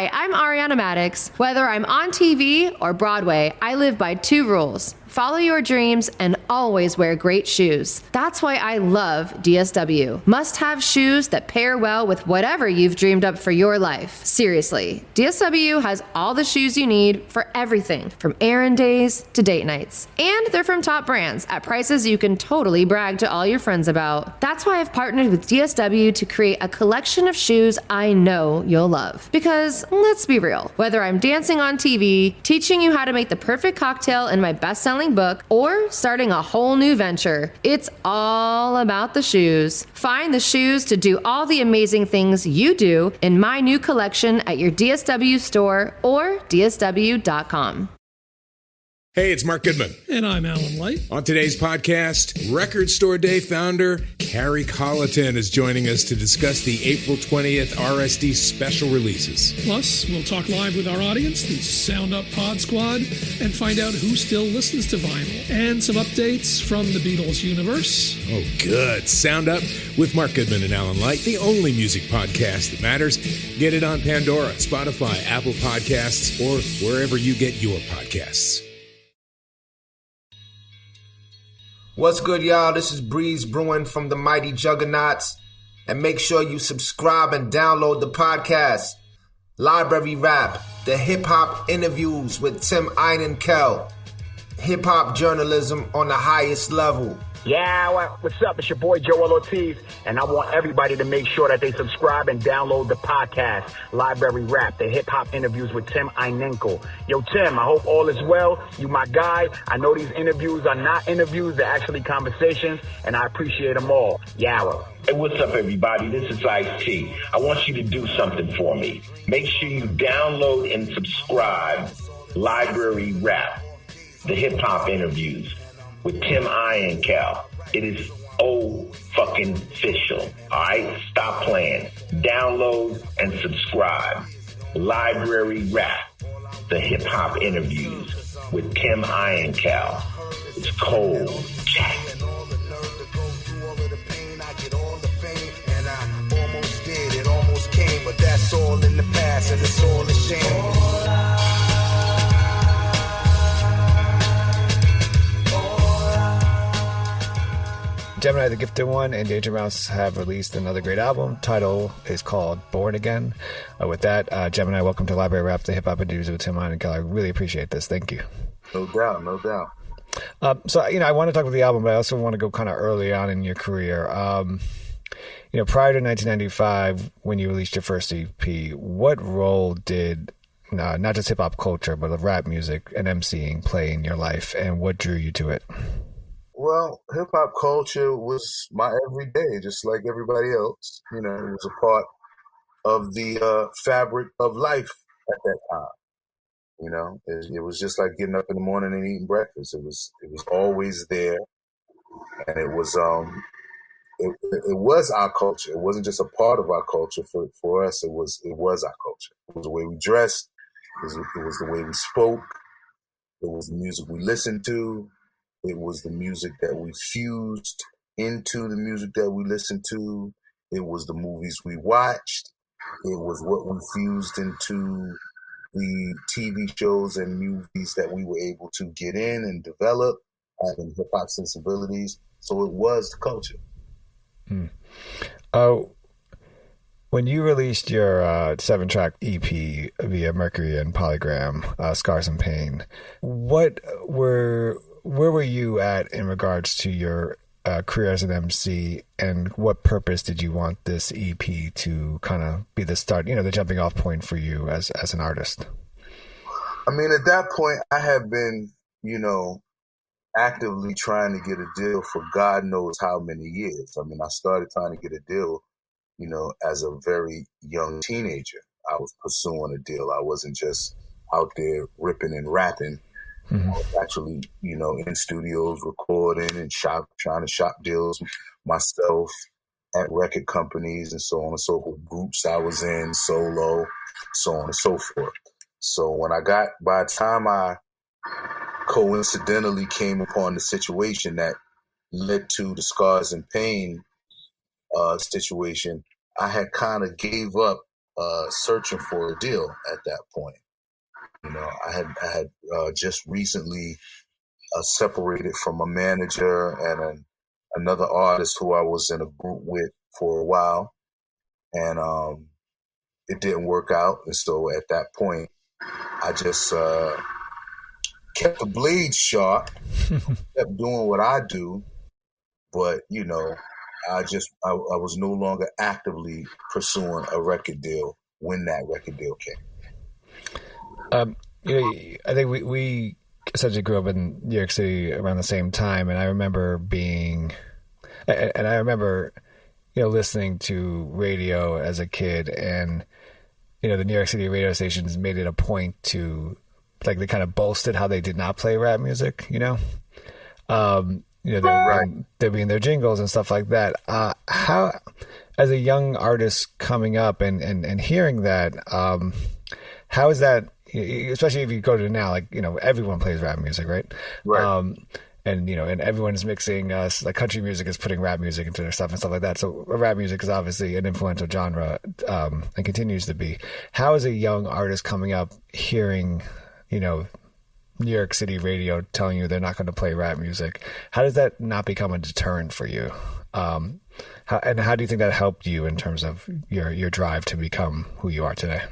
Hi, I'm Ariana Maddox. Whether I'm on TV or Broadway, I live by 2 rules. Follow your dreams and always wear great shoes. That's why I love DSW. Must-have shoes that pair well with whatever you've dreamed up for your life. Seriously, DSW has all the shoes you need for everything from errand days to date nights. And they're from top brands at prices you can totally brag to all your friends about. That's why I've partnered with DSW to create a collection of shoes I know you'll love. Because let's be real, whether I'm dancing on TV, teaching you how to make the perfect cocktail in my best-selling book, or starting a whole new venture, it's all about the shoes. Find the shoes to do all the amazing things you do in my new collection at your DSW store or dsw.com. Hey, it's Mark Goodman. And I'm Alan Light. On today's podcast, Record Store Day founder Carrie Colleton is joining us to discuss the April 20th RSD special releases. Plus, we'll talk live with our audience, the Sound Up Pod Squad, and find out who still listens to vinyl. And some updates from the Beatles universe. Oh, good. Sound Up with Mark Goodman and Alan Light, the only music podcast that matters. Get it on Pandora, Spotify, Apple Podcasts, or wherever you get your podcasts. What's good, y'all? This is Breeze Brewing from the Mighty Juggernauts. And make sure you subscribe and download the podcast, Library Rap, the hip-hop interviews with Tim Einenkel. Hip-hop journalism on the highest level. Yeah, what's up? It's your boy Joel Ortiz, and I want everybody to make sure that they subscribe and download the podcast, Library Rap, the hip-hop interviews with Tim Einenkel. Yo, Tim, I hope all is well. You my guy. I know these interviews are not interviews, they're actually conversations, and I appreciate them all. Yow. Hey, what's up, everybody? This is Ice-T. I want you to do something for me. Make sure you download and subscribe Library Rap, the hip-hop interviews with Tim Einenkel. It is fucking official. All right? Stop playing. Download and subscribe. Library Rap, the hip-hop interviews with Tim Einenkel. It's cold. Jack. But that's all in the past and it's all a shame. Jemini, the Gifted One, and Danger Mouse have released another great album. Title is called Born Again. With that, Jemini, welcome to Library Rap, the hip-hop interviews with Tim Einenkel. I really appreciate this. Thank you. No doubt, no doubt. So, I want to talk about the album, but I also want to go kind of early on in your career. Prior to 1995, when you released your first EP, what role did not just hip-hop culture, but of rap music and MCing play in your life, and what drew you to it? Well, hip-hop culture was my everyday, just like everybody else. It was a part of the fabric of life at that time. It was just like getting up in the morning and eating breakfast. It was always there, and it was our culture. It wasn't just a part of our culture. For us, it was our culture. It was the way we dressed. It was the way we spoke. It was the music we listened to. It was the music that we fused into the music that we listened to. It was the movies we watched. It was what we fused into the TV shows and movies that we were able to get in and develop, having hip-hop sensibilities. So it was the culture. When you released your 7-track EP via Mercury and Polygram, Scars and Pain, where were you at in regards to your career as an MC, and what purpose did you want this EP to kind of be the start, the jumping off point for you as an artist? I mean, at that point, I had been, actively trying to get a deal for God knows how many years. I mean, I started trying to get a deal, as a very young teenager. I was pursuing a deal. I wasn't just out there ripping and rapping. Mm-hmm. I was actually, in studios recording and trying to shop deals myself at record companies and so on and so forth, groups I was in, solo, so on and so forth. So by the time I coincidentally came upon the situation that led to the Scars and Pain situation, I had kind of gave up searching for a deal at that point. You know, I had just recently separated from a manager and another artist who I was in a group with for a while, and it didn't work out. And so at that point, I just kept the blade sharp, kept doing what I do, but you know, I was no longer actively pursuing a record deal when that record deal came. You know, I think we essentially grew up in New York City around the same time, and I remember you know, listening to radio as a kid, and you know, the New York City radio stations made it a point to, like, they kind of boasted how they did not play rap music, you know. You know, they'd be in their jingles and stuff like that. How, as a young artist coming up and hearing that, how is that, especially if you go to now, like, you know, everyone plays rap music, right? Right. And, you know, and everyone's mixing, like country music is putting rap music into their stuff and stuff like that. So rap music is obviously an influential genre, and continues to be. How is a young artist coming up hearing, you know, New York City radio telling you they're not going to play rap music? How does that not become a deterrent for you? How do you think that helped you in terms of your drive to become who you are today?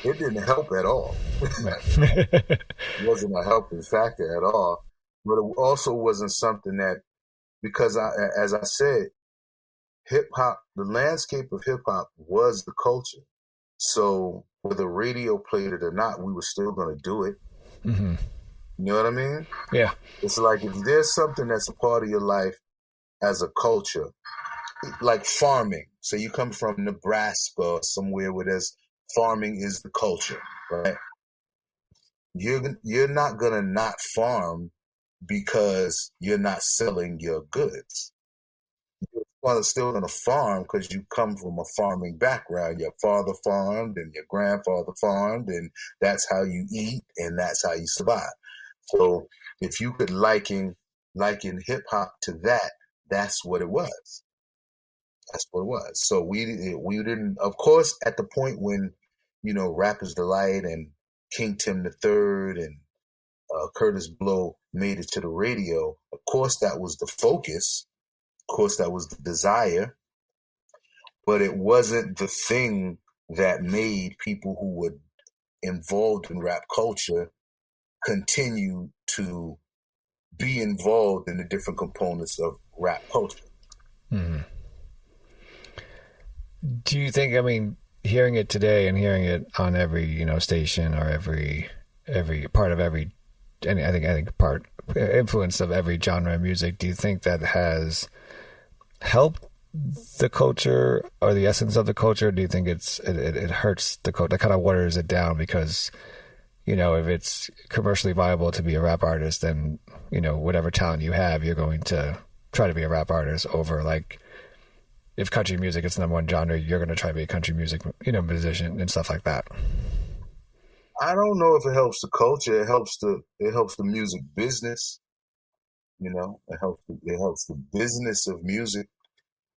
It didn't help at all. It wasn't a helping factor at all. But it also wasn't something that, because as I said, hip hop, the landscape of hip hop was the culture. So whether radio played it or not, we were still going to do it. Mm-hmm. You know what I mean? Yeah. It's like, if there's something that's a part of your life as a culture, like farming. So you come from Nebraska or somewhere where there's farming is the culture, right? You're not going to not farm because you're not selling your goods. You're still going to farm because you come from a farming background. Your father farmed and your grandfather farmed, and that's how you eat and that's how you survive. So if you could liken hip hop to that, that's what it was. That's what it was. So we didn't, of course, at the point when, you know, Rapper's Delight and King Tim III and Curtis Blow made it to the radio, of course that was the focus, of course that was the desire, but it wasn't the thing that made people who were involved in rap culture continue to be involved in the different components of rap culture. Mm-hmm. Do you think, I mean, hearing it today and hearing it on every, you know, station or every part of every, and I think part influence of every genre of music, do you think that has helped the culture or the essence of the culture? Or do you think it hurts the culture, that kind of waters it down? Because, you know, if it's commercially viable to be a rap artist, then, you know, whatever talent you have, you're going to try to be a rap artist over, like, if country music is the number one genre, you're going to try to be a country music, you know, musician and stuff like that. I don't know if it helps the culture. It helps the music business. You know, it helps the business of music.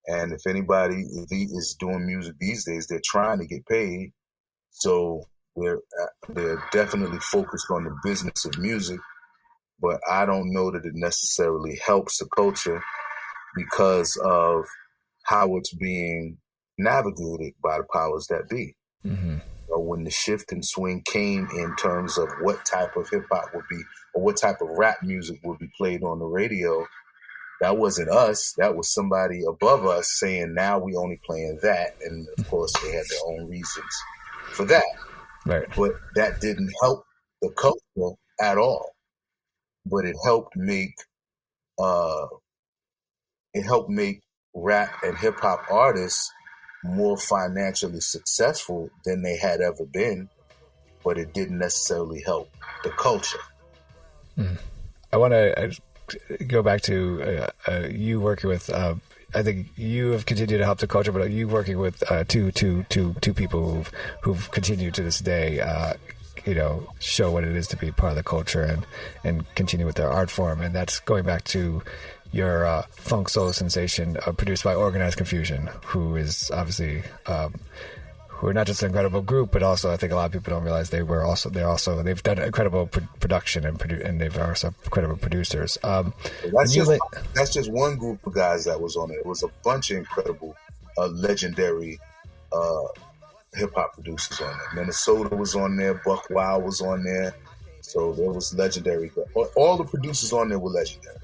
And if anybody is doing music these days, they're trying to get paid. So they're definitely focused on the business of music. But I don't know that it necessarily helps the culture because of how it's being navigated by the powers that be. Mm-hmm. When the shift and swing came in terms of what type of hip hop would be, or what type of rap music would be played on the radio, that wasn't us. That was somebody above us saying, now we only playing that. And of course they had their own reasons for that. Right. But that didn't help the culture at all. But it helped make rap and hip hop artists more financially successful than they had ever been, but it didn't necessarily help the culture. I want to go back to you working with, I think you have continued to help the culture, but you working with two people who've continued to this day, you know, show what it is to be part of the culture and continue with their art form. And that's going back to your funk soul sensation produced by Organized Confusion, who is obviously who are not just an incredible group, but also I think a lot of people don't realize they've done incredible production and they've also incredible producers. That's just one group of guys that was on it. It was a bunch of incredible, legendary hip hop producers on there. Minnesota was on there. Buck Wild was on there. So there was legendary. All the producers on there were legendary.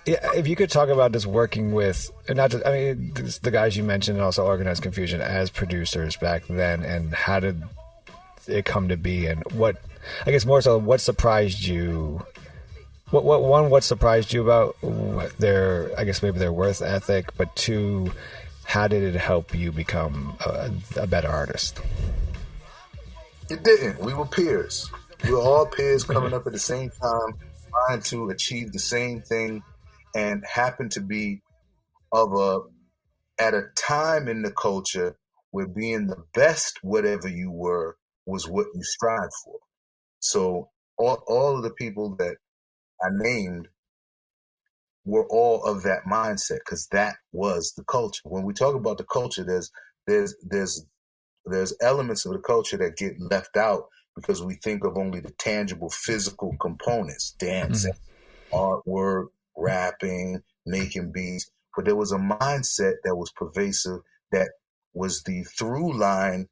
Yeah, if you could talk about just working with, and not just, I mean, the guys you mentioned, and also Organized Confusion as producers back then, and how did it come to be, and what, I guess more so, what surprised you? What surprised you about I guess maybe their work ethic, but two, how did it help you become a better artist? It didn't. We were peers. We were all peers coming up at the same time, trying to achieve the same thing, and happened to be at a time in the culture where being the best, whatever you were, was what you strived for. So all of the people that I named were all of that mindset, because that was the culture. When we talk about the culture, there's elements of the culture that get left out because we think of only the tangible physical components, dancing, artwork, rapping, making beats. But there was a mindset that was pervasive, that was the through line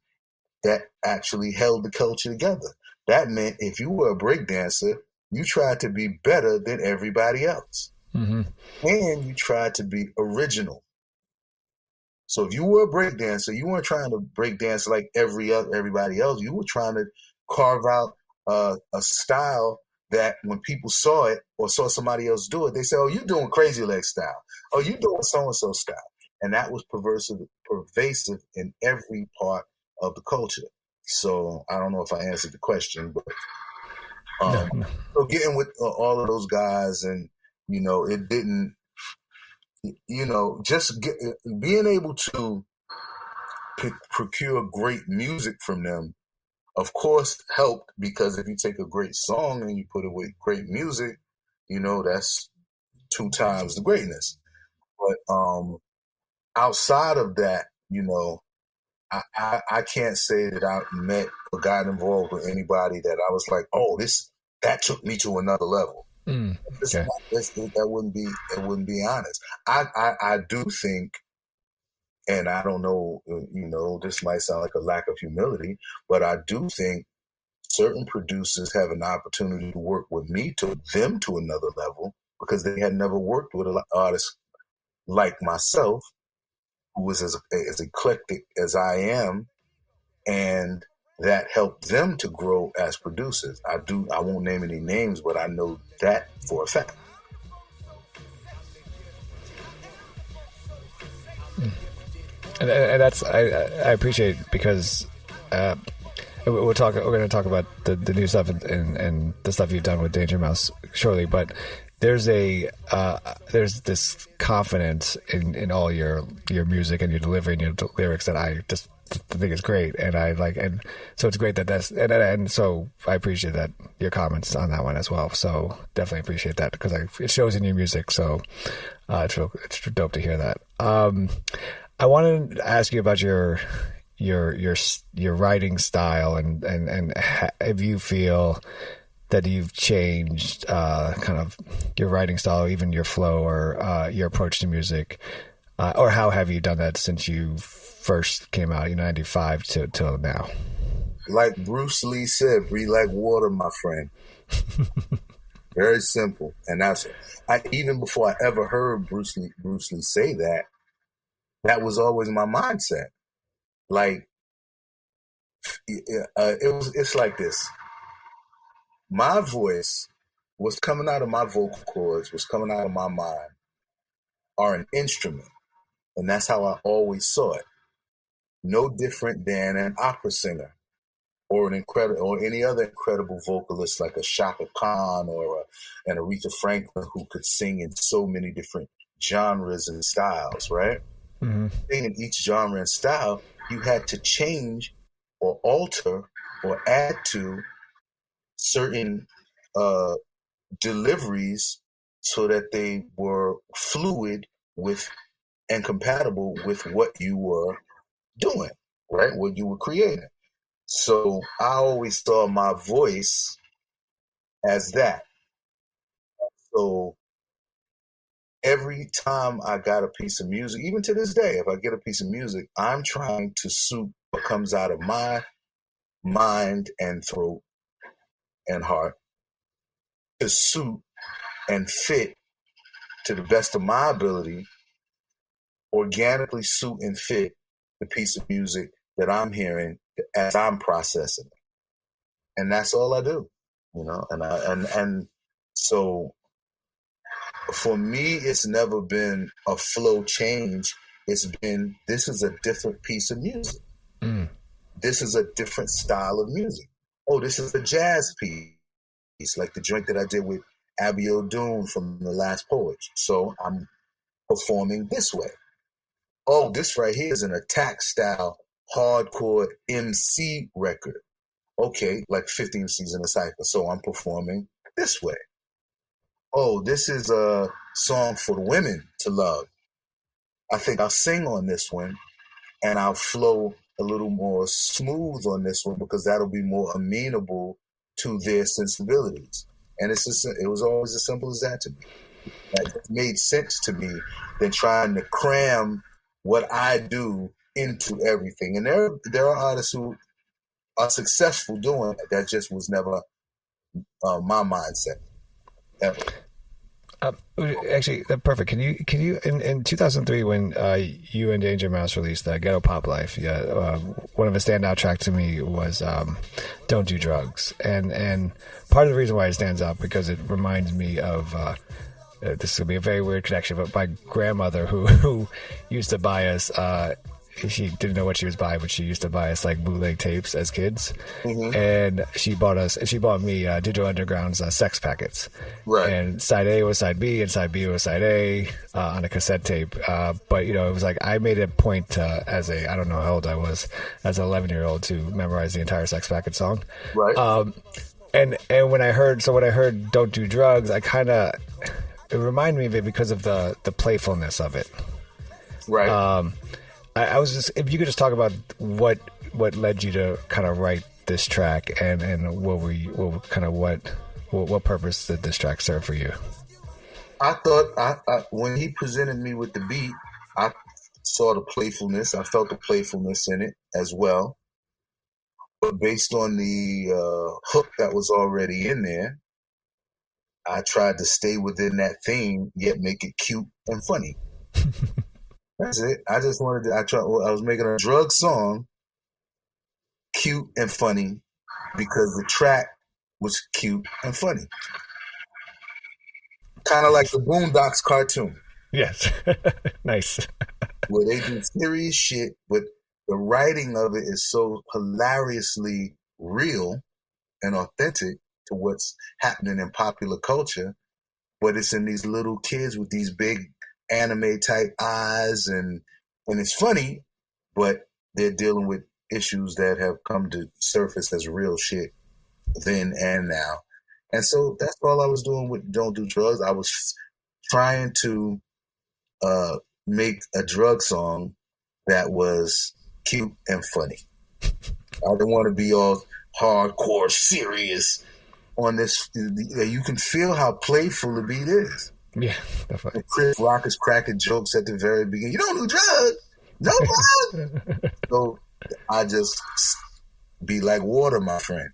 that actually held the culture together. That meant if you were a breakdancer, you tried to be better than everybody else. And you tried to be original. So if you were a breakdancer, you weren't trying to breakdance like everybody else. You were trying to carve out a style that when people saw it or saw somebody else do it, they say, "Oh, you're doing crazy leg style. Oh, you're doing so-and-so style." And that was pervasive in every part of the culture. So I don't know if I answered the question, but so getting with all of those guys, and it didn't, being able to procure great music from them, of course, helped, because if you take a great song and you put it with great music, that's 2 times the greatness. But outside of that, I can't say that I met or got involved with anybody that I was like, "Oh, that took me to another level." Okay. That wouldn't be honest. I do think, and I don't know, this might sound like a lack of humility, but I do think certain producers have an opportunity to work with me, to them to another level, because they had never worked with an artist like myself, who was as eclectic as I am, and that helped them to grow as producers. I won't name any names, but I know that for a fact. And that's I appreciate, because we're going to talk about the new stuff and the stuff you've done with Danger Mouse shortly, but there's this confidence in all your music and your delivery and your lyrics that I just think is great, and I like, and so it's great and so I appreciate that, your comments on that one as well. So definitely appreciate that, because it shows in your music. So it's dope to hear that. I wanted to ask you about your writing style, and if you feel that you've changed kind of your writing style, even your flow, or your approach to music, or how have you done that since you first came out in 95 till now? Like Bruce Lee said, breathe like water, my friend. Very simple. And that's even before I ever heard Bruce Lee say that, that was always my mindset. Like, it's like this. My voice, what's coming out of my vocal cords, what's coming out of my mind, are an instrument. And that's how I always saw it. No different than an opera singer or any other incredible vocalist like a Shaka Khan or an Aretha Franklin, who could sing in so many different genres and styles, right? In each genre and style, you had to change or alter or add to certain deliveries so that they were fluid with and compatible with what you were doing, right? What you were creating. So I always saw my voice as that. So every time I got a piece of music, even to this day, if I get a piece of music, I'm trying to suit what comes out of my mind and throat and heart to suit and fit to the best of my ability, organically suit and fit the piece of music that I'm hearing as I'm processing it. And that's all I do, you know? And so for me, it's never been a flow change. It's been, this is a different piece of music. This is a different style of music. Oh, this is a jazz piece, like the joint that I did with Abby O'Doon from The Last Poet. So I'm performing this way. Oh, this right here is an attack style, hardcore MC record. Okay, like 50 MCs in a cypher. So I'm performing this way. Oh, this is a song for women to love. I think I'll sing on this one and I'll flow a little more smooth on this one because that'll be more amenable to their sensibilities. And it was always as simple as that to me. That made sense to me than trying to cram what I do into everything. And there are artists who are successful doing it. That just was never my mindset ever. Actually, perfect. Can you in 2003 when you and Danger Mouse released Ghetto Pop Life? Yeah, one of the standout tracks to me was "Don't Do Drugs," and part of the reason why it stands out because it reminds me of. This will be a very weird connection, but my grandmother who used to buy us. She didn't know what she was buying, but she used to buy us like bootleg tapes as kids, and she bought me Digital Underground's Sex Packets, right? And side A was side B, and side B was side A on a cassette tape. But you know, it was like I made a point to, I don't know how old I was, as an 11-year-old, to memorize the entire Sex Packet song, right? And when I heard "Don't Do Drugs," it reminded me of it because of the playfulness of it, right? I was just, if you could just talk about what led you to kind of write this track and what purpose did this track serve for you? I thought when he presented me with the beat, I saw the playfulness. I felt the playfulness in it as well. But based on the hook that was already in there, I tried to stay within that theme, yet make it cute and funny. That's it. I just wanted to, I was making a drug song, cute and funny, because the track was cute and funny. Kind of like the Boondocks cartoon. Yes. Nice. Where they do serious shit, but the writing of it is so hilariously real and authentic to what's happening in popular culture, but it's in these little kids with these big anime type eyes, and it's funny, but they're dealing with issues that have come to surface as real shit then and now. And so that's all I was doing with Don't Do Drugs. I was trying to make a drug song that was cute and funny. I didn't want to be all hardcore serious on this. You can feel how playful the beat is. Yeah, definitely. And Chris Rock is cracking jokes at the very beginning. You don't do drugs. No drugs. So I just be like water, my friend.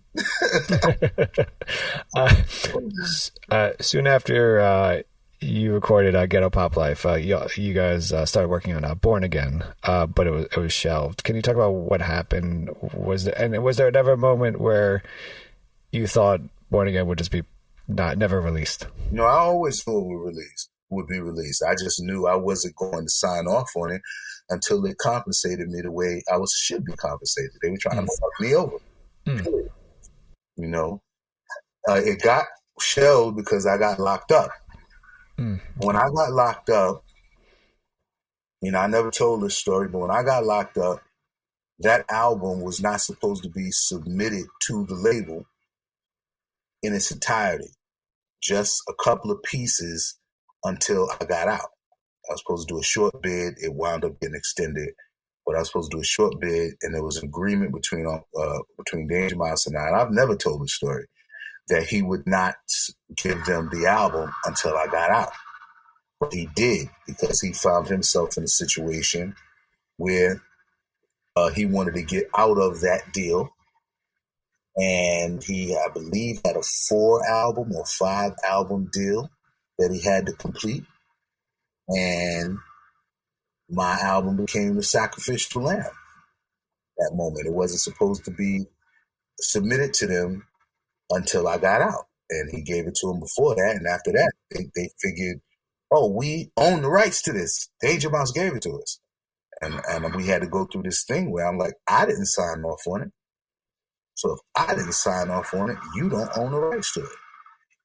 Soon after you recorded Ghetto Pop Life, you guys started working on Born Again, but it was shelved. Can you talk about what happened? Was there ever a moment where you thought Born Again would just be never released? No, I always knew it would be released. I just knew I wasn't going to sign off on it until they compensated me the way I should be compensated. They were trying to fuck me over. You know, it got shelved because I got locked up. When I got locked up, you know, I never told this story, but when I got locked up, that album was not supposed to be submitted to the label in its entirety. Just a couple of pieces until I got out. I was supposed to do a short bid. It wound up getting extended but I was supposed to do a short bid, and there was an agreement between Danger Mouse and I. And I've never told the story that he would not give them the album until I got out. But he did, because he found himself in a situation where he wanted to get out of that deal. And he, I believe, had a 4-album or 5-album deal that he had to complete. And my album became the sacrificial lamb that moment. It wasn't supposed to be submitted to them until I got out. And he gave it to them before that. And after that, they figured, oh, we own the rights to this. Danger Mouse gave it to us. And we had to go through this thing where I'm like, I didn't sign off on it. So if I didn't sign off on it, you don't own the rights to it.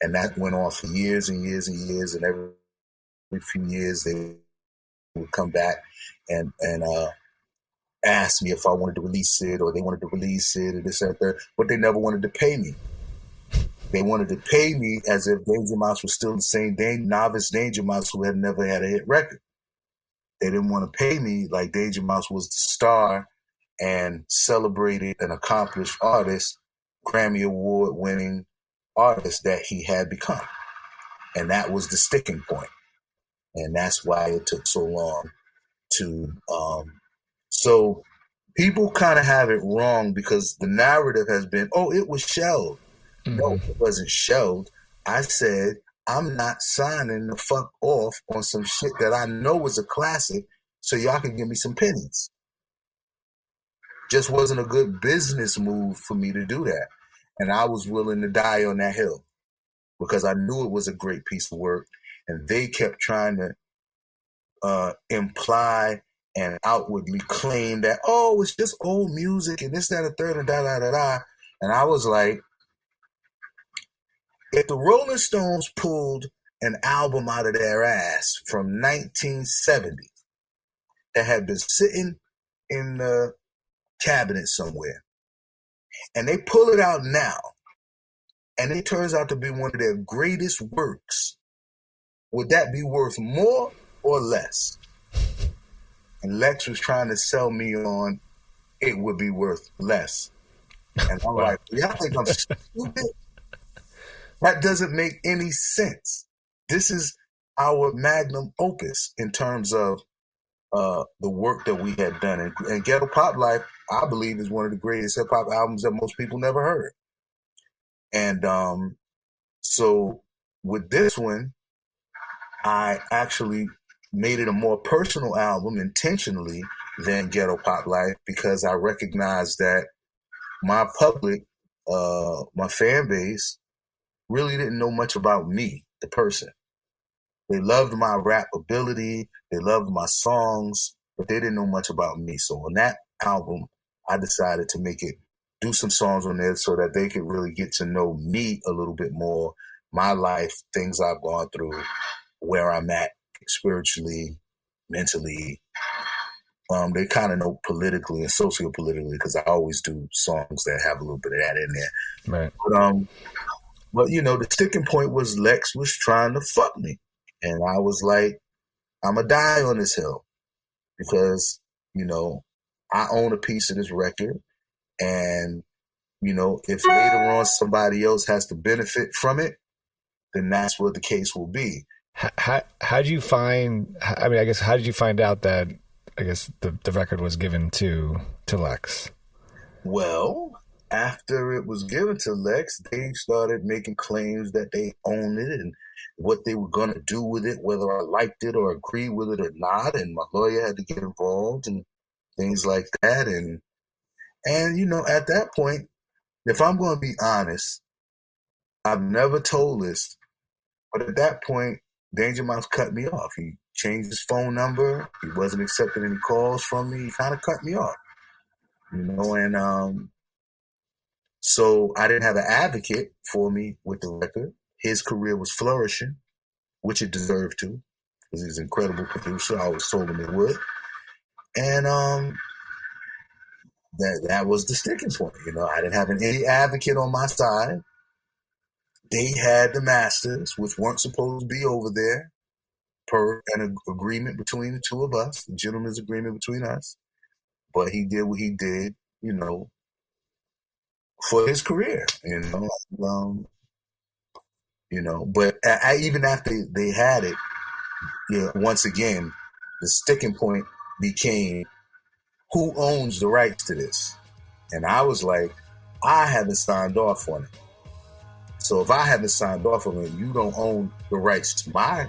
And that went on for years and years and years. And every few years, they would come back and ask me if I wanted to release it, or they wanted to release it, or this and that. But they never wanted to pay me. They wanted to pay me as if Danger Mouse was still the same novice Danger Mouse who had never had a hit record. They didn't want to pay me like Danger Mouse was the star and celebrated an accomplished artist, Grammy Award-winning artist that he had become. And that was the sticking point. And that's why it took so long to... So people kind of have it wrong, because the narrative has been, oh, it was shelved. Mm-hmm. No, it wasn't shelved. I said, I'm not signing the fuck off on some shit that I know was a classic so y'all can give me some pennies. Just wasn't a good business move for me to do that. And I was willing to die on that hill because I knew it was a great piece of work. And they kept trying to imply and outwardly claim that, oh, it's just old music and this, that, and third, and da-da-da-da. And I was like, if the Rolling Stones pulled an album out of their ass from 1970 that had been sitting in the cabinet somewhere, and they pull it out now, and it turns out to be one of their greatest works, would that be worth more or less? And Lex was trying to sell me on it would be worth less. And I'm like, y'all think I'm stupid? That doesn't make any sense. This is our magnum opus in terms of the work that we had done. And Ghetto Pop Life, I believe, is one of the greatest hip-hop albums that most people never heard. And so with this one, I actually made it a more personal album intentionally than Ghetto Pop Life, because I recognized that my public, my fan base, really didn't know much about me, the person. They loved my rap ability, they loved my songs, but they didn't know much about me. So on that album, I decided to do some songs on there so that they could really get to know me a little bit more, my life, things I've gone through, where I'm at spiritually, mentally. They kind of know politically and sociopolitically, because I always do songs that have a little bit of that in there. Right. But you know, the sticking point was Lex was trying to fuck me. And I was like, I'm going to die on this hill, because, you know, I own a piece of this record. And, you know, if later on somebody else has to benefit from it, then that's what the case will be. How did you find, I mean, I guess, how did you find out that, I guess, the record was given to Lex? Well, after it was given to Lex, they started making claims that they owned it and what they were going to do with it, whether I liked it or agreed with it or not. And my lawyer had to get involved and things like that. And you know, at that point, if I'm going to be honest, I've never told this, but at that point, Danger Mouse cut me off. He changed his phone number. He wasn't accepting any calls from me. He kind of cut me off, you know, and so I didn't have an advocate for me with the record. His career was flourishing, which it deserved to, because he's an incredible producer. I always told him it would. And that was the sticking point. You know, I didn't have any advocate on my side. They had the masters, which weren't supposed to be over there, per an agreement between the two of us, the gentleman's agreement between us. but he did what he did, for his career, But even after they had it, once again, the sticking point became who owns the rights to this, and I was like, I haven't signed off on it. So if I haven't signed off on it, you don't own the rights to my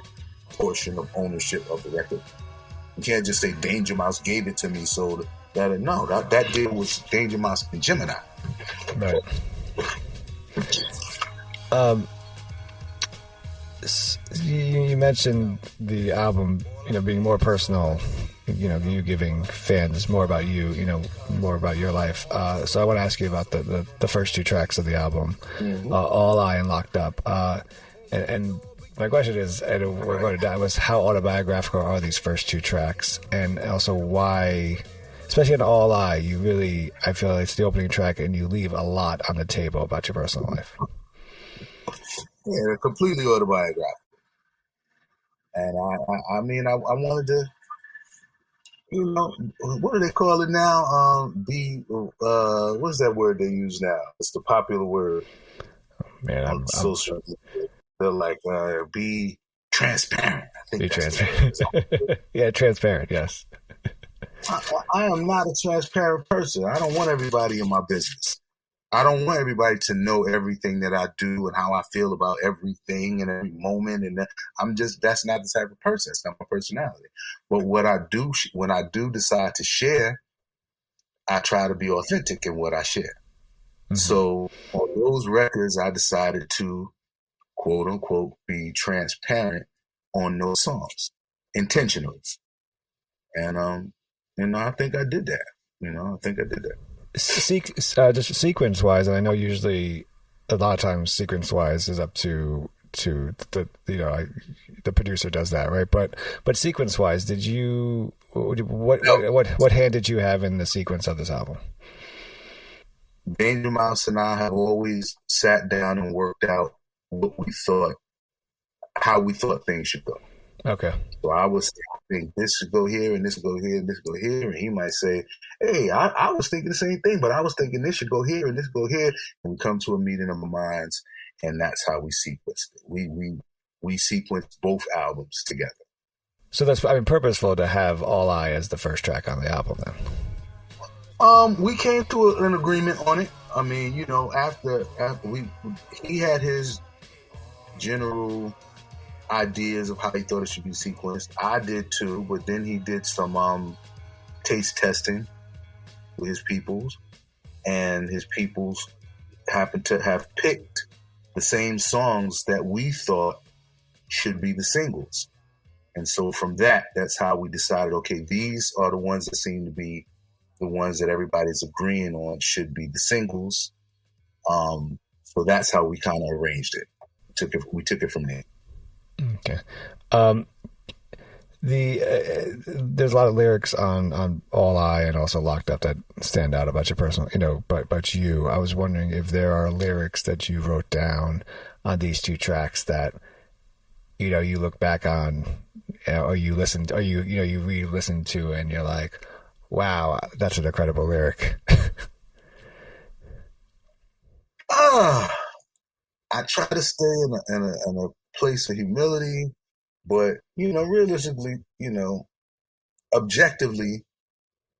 portion of ownership of the record. You can't just say Danger Mouse gave it to me, so that deal was Danger Mouse and Jemini. Right. You mentioned the album, being more personal. You giving fans more about you, more about your life. So I want to ask you about the first 2 tracks of the album, All I and Locked Up. And my question is, and we're going to die, was how autobiographical are these first 2 tracks? And also why, especially in All I feel like it's the opening track and you leave a lot on the table about your personal life. Yeah, they're completely autobiographical. And I wanted to, what do they call it now? What's that word they use now? It's the popular word. Man, I'm social. They're like, be transparent. I think be transparent. Yeah, transparent. Yes. I am not a transparent person. I don't want everybody in my business. I don't want everybody to know everything that I do and how I feel about everything and every moment. And that's not the type of person. It's not my personality. But what I do, when I do decide to share, I try to be authentic in what I share. Mm-hmm. So on those records, I decided to, quote unquote, be transparent on those songs intentionally. And, I think I did that. I think I did that. Just sequence wise, and I know usually a lot of times sequence wise is up to the the producer does that, right? But sequence wise, did you what hand did you have in the sequence of this album? Danger Mouse and I have always sat down and worked out how we thought things should go. Okay. So I was thinking this should go here and this should go here and this should go here. And he might say, hey, I was thinking the same thing, but I was thinking this should go here and this should go here. And we come to a meeting of our minds, and that's how we sequenced it. We sequenced both albums together. So that's, purposeful to have All I as the first track on the album then? We came to an agreement on it. After he had his general ideas of how he thought it should be sequenced. I did too, but then he did some taste testing with his peoples, and his peoples happened to have picked the same songs that we thought should be the singles. And so from that's how we decided, okay, these are the ones that seem to be the ones that everybody's agreeing on should be the singles. So that's how we kind of arranged it. We took it from there. Okay. There's a lot of lyrics on All I and also Locked Up that stand out about your personal, about you. I was wondering if there are lyrics that you wrote down on these 2 tracks that, you look back on, or you listened, or you re-listen to, and you're like, wow, that's an incredible lyric. I try to stay in a place of humility, but realistically, objectively,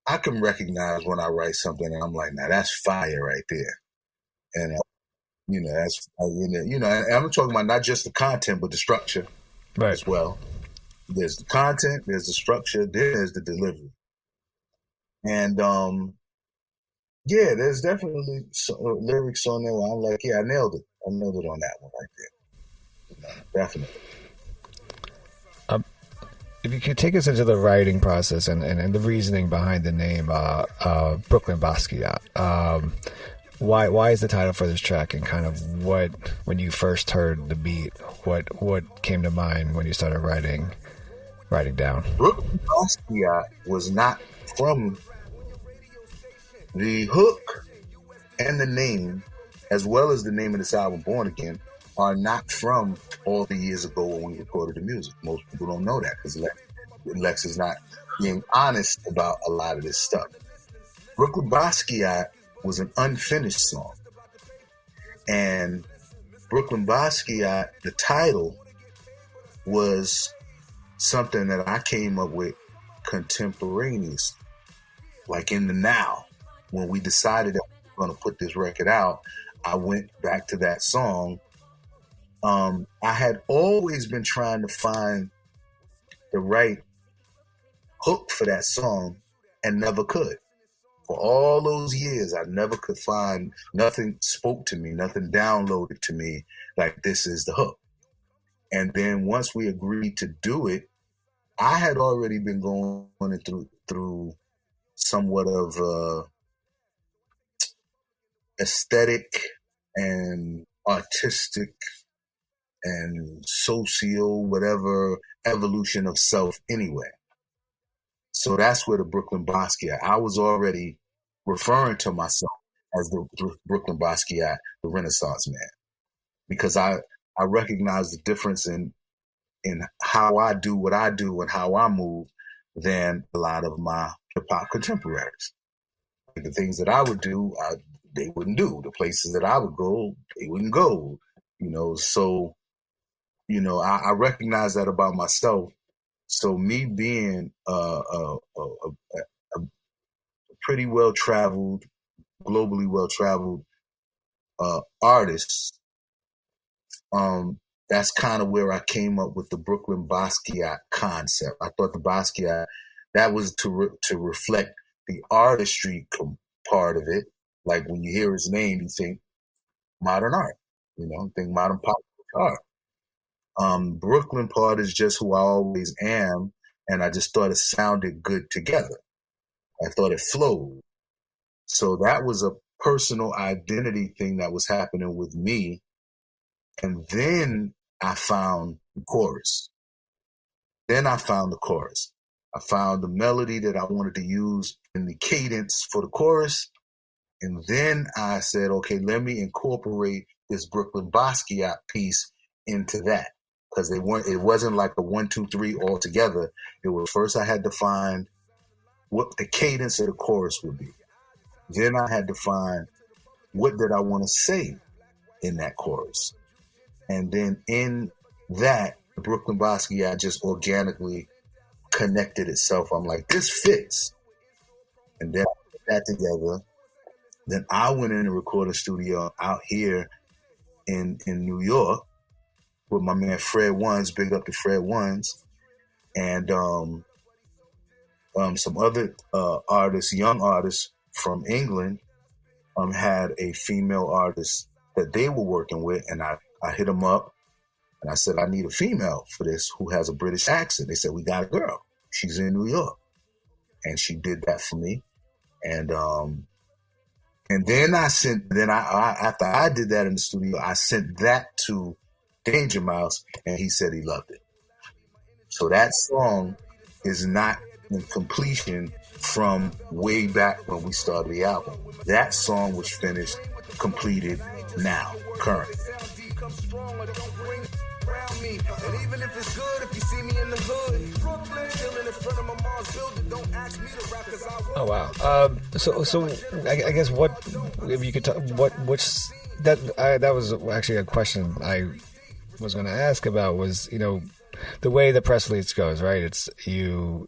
I can recognize when I write something and I'm like, now that's fire right there. And that's and I'm talking about not just the content but the structure, right, as well. There's the content, there's the structure, there's the delivery. And there's definitely lyrics on there where I'm like, yeah, I nailed it on that one right there. Definitely. If you could take us into the writing process and the reasoning behind the name Brooklyn Basquiat. Why is the title for this track, and kind of when you first heard the beat, what came to mind when you started writing down? Brooklyn Basquiat was not from the hook, and the name, as well as the name of this album, Born Again, are not from all the years ago when we recorded the music. Most people don't know that because Lex is not being honest about a lot of this stuff. Brooklyn Basquiat was an unfinished song. And Brooklyn Basquiat, the title, was something that I came up with contemporaneous, like in the now. When we decided that we were going to put this record out, I went back to that song. I had always been trying to find the right hook for that song and never could. For all those years, I never could find, nothing spoke to me, nothing downloaded to me like this is the hook. And then once we agreed to do it, I had already been going through somewhat of aesthetic and artistic and social, whatever, evolution of self anyway. So that's where the Brooklyn Basquiat, I was already referring to myself as the Brooklyn Basquiat, the Renaissance man, because I recognize the difference in how I do what I do and how I move than a lot of my hip hop contemporaries. The things that I would do, they wouldn't do. The places that I would go, they wouldn't go. So, I recognize that about myself. So me being a pretty well-traveled, globally well-traveled artist, that's kind of where I came up with the Brooklyn Basquiat concept. I thought the Basquiat, that was to reflect the artistry part of it. Like when you hear his name, you think modern art, think modern pop art. Brooklyn part is just who I always am, and I just thought it sounded good together. I thought it flowed. So that was a personal identity thing that was happening with me. And then I found the chorus. I found the melody that I wanted to use in the cadence for the chorus. And then I said, okay, let me incorporate this Brooklyn Basquiat piece into that. Because it wasn't like a 1, 2, 3 all together. It was first I had to find what the cadence of the chorus would be. Then I had to find what did I want to say in that chorus. And then in that, the Brooklyn Basquiat just organically connected itself. I'm like, this fits. And then I put that together. Then I went in the recording studio out here in New York with my man Fred Ones, big up to Fred Ones, and some other artists, young artists from England, had a female artist that they were working with, and I hit them up, and I said, I need a female for this who has a British accent. They said, we got a girl. She's in New York. And she did that for me. And then after I did that in the studio, I sent that to Danger Mouse, and he said he loved it. So that song is not in completion from way back when we started the album. That song was finished, completed now, current. Oh wow! So I guess what if you could talk that was actually a question I was going to ask about was the way the press release goes, right? It's you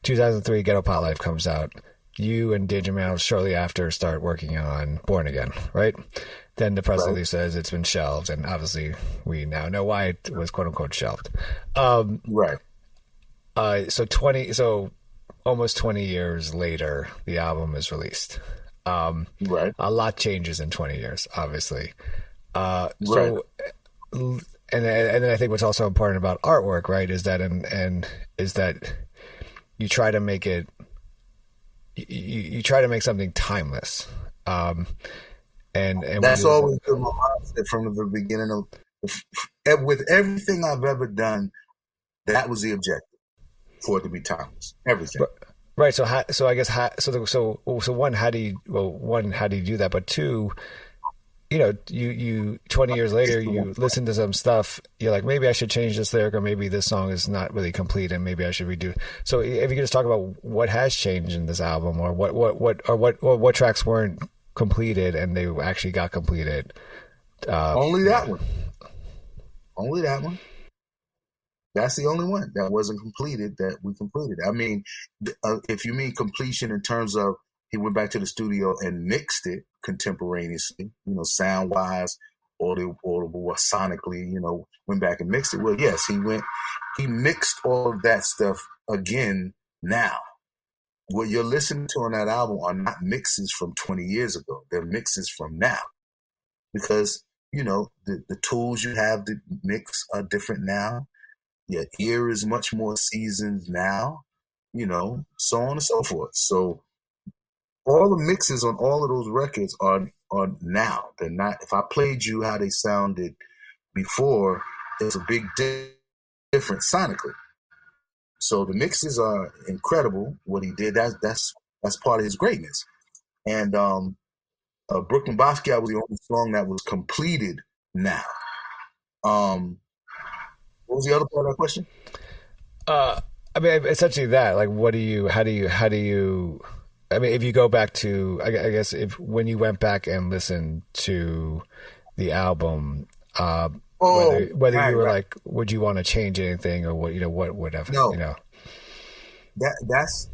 2003 Ghetto Pot Life comes out. You and Danger Mouse shortly after start working on Born Again, right? Then the press release says it's been shelved, and obviously we now know why it was quote unquote shelved. Right. So almost 20 years later, the album is released. Right. A lot changes in 20 years, obviously. Right. And then I think what's also important about artwork, right, is that is that you try to make it. You try to make something timeless. And that's always been my mindset from the beginning of with everything I've ever done. That was the objective, for it to be timeless. Everything. Right. So I guess how do you do that? But two, you 20 years later, you listen to some stuff, you're like, maybe I should change this lyric, or maybe this song is not really complete and maybe I should redo. So if you could just talk about what has changed in this album, or what tracks weren't completed and they actually got completed. Only that one. Only that one. That's the only one that wasn't completed that we completed. I mean, if you mean completion in terms of he went back to the studio and mixed it contemporaneously, sound wise, audible, sonically, went back and mixed it. Well, yes, he mixed all of that stuff again now. What you're listening to on that album are not mixes from 20 years ago. They're mixes from now. Because, the tools you have to mix are different now. Your ear is much more seasoned now, so on and so forth. So all the mixes on all of those records are now. They're not. If I played you how they sounded before, there's a big difference sonically. So the mixes are incredible. What he did, that's part of his greatness. And Brooklyn Basquiat was the only song that was completed now. What was the other part of that question? I mean, essentially that. Like, how do you? I mean, if you go back to, I guess, when you went back and listened to the album, whether you were like, would you want to change anything or whatever? No. That's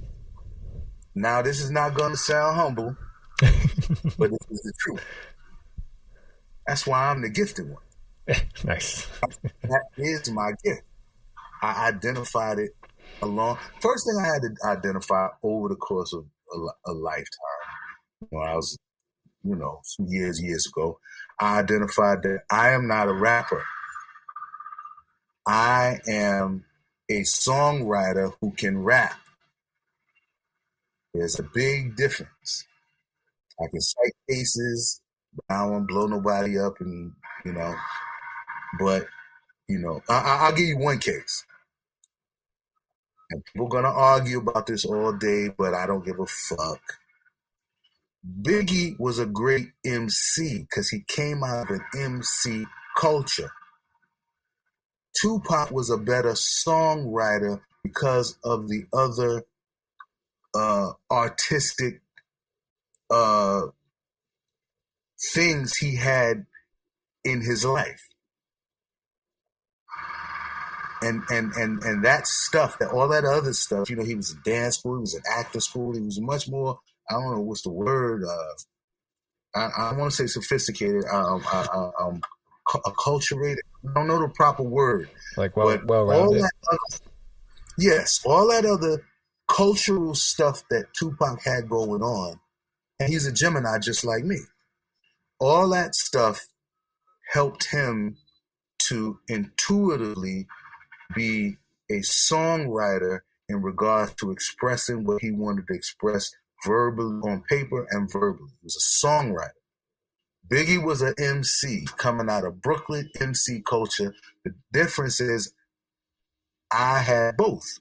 now. This is not going to sound humble, but this is the truth. That's why I'm the gifted one. Nice. That is my gift. I identified it first thing I had to identify over the course of a lifetime. When I was, some years ago, I identified that I am not a rapper. I am a songwriter who can rap. There's a big difference. I can cite cases, but I don't want to blow nobody up and, but, I'll give you one case. And people are going to argue about this all day, but I don't give a fuck. Biggie was a great MC because he came out of an MC culture. Tupac was a better songwriter because of the other artistic things he had in his life. And that stuff, all that other stuff, he was in dance school, he was in acting school, he was much more, I don't know what's the word, I want to say sophisticated, acculturated, I don't know the proper word. Like well-rounded. All that other cultural stuff that Tupac had going on, and he's a Gemini just like me. All that stuff helped him to intuitively be a songwriter in regards to expressing what he wanted to express verbally on paper and verbally. He was a songwriter. Biggie was an MC coming out of Brooklyn MC culture. The difference is I had both.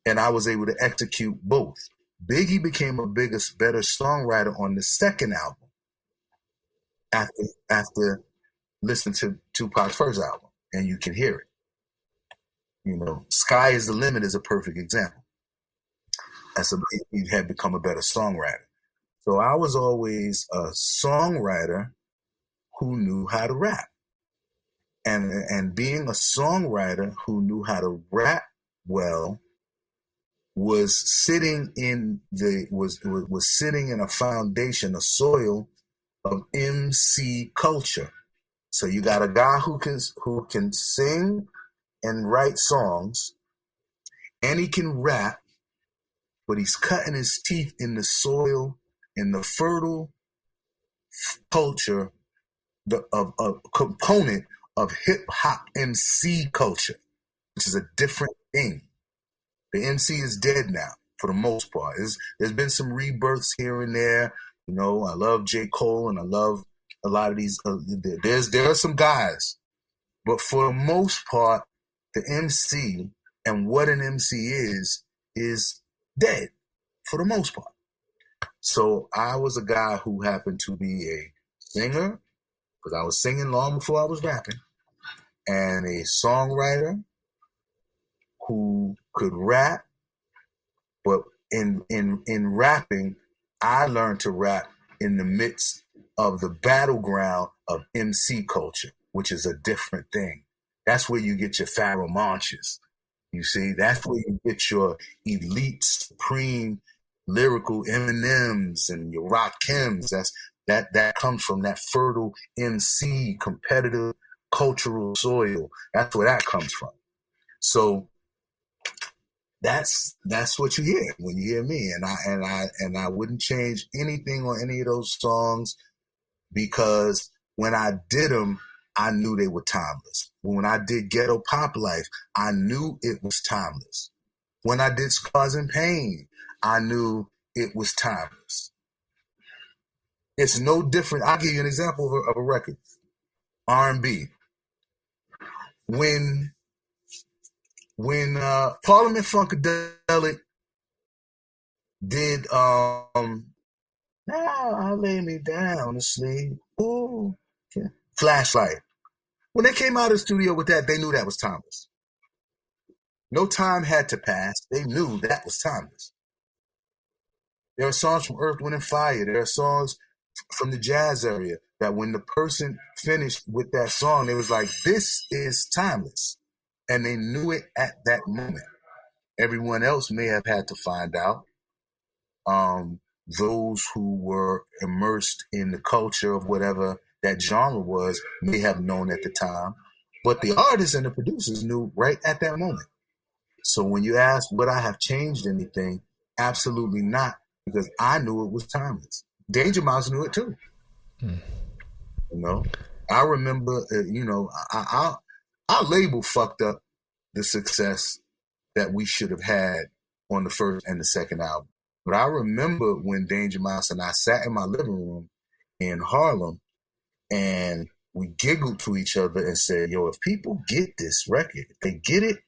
And I was able to execute both. Biggie became a better songwriter on the second album after listening to Tupac's first album, and you can hear it. Sky is the Limit is a perfect example. He had become a better songwriter. So I was always a songwriter who knew how to rap. And being a songwriter who knew how to rap well was sitting in a foundation, a soil of MC culture. So you got a guy who can sing and write songs, and he can rap, but he's cutting his teeth in the soil, in the fertile culture, a component of hip hop MC culture, which is a different thing. The MC is dead now, for the most part. There's been some rebirths here and there. I love J. Cole, and I love a lot of these. There are some guys, but for the most part, the MC and what an MC is dead, for the most part. So I was a guy who happened to be a singer, because I was singing long before I was rapping, and a songwriter who could rap, but in rapping, I learned to rap in the midst of the battleground of MC culture, which is a different thing. That's where you get your Pharoah Monches. You see, that's where you get your elite, supreme, lyrical Eminems and your Rakims. That comes from that fertile MC competitive cultural soil. That's where that comes from. So that's what you hear when you hear me, and I wouldn't change anything on any of those songs, because when I did them, I knew they were timeless. When I did Ghetto Pop Life, I knew it was timeless. When I did Scars and Pain, I knew it was timeless. It's no different. I'll give you an example of a record, R&B. When Parliament Funkadelic did Now I lay me down to sleep. Ooh, yeah. Flashlight. When they came out of the studio with that, they knew that was timeless. No time had to pass. They knew that was timeless. There are songs from Earth, Wind, and Fire. There are songs from the jazz area that when the person finished with that song, they was like, this is timeless. And they knew it at that moment. Everyone else may have had to find out. Those who were immersed in the culture of whatever that genre was may have known at the time. But the artists and the producers knew right at that moment. So when you ask, would I have changed anything? Absolutely not, because I knew it was timeless. Danger Mouse knew it too. You know, I remember, our label fucked up the success that we should have had on the first and the second album. But I remember when Danger Mouse and I sat in my living room in Harlem and we giggled to each other and said, yo, if people get this record, if they get it,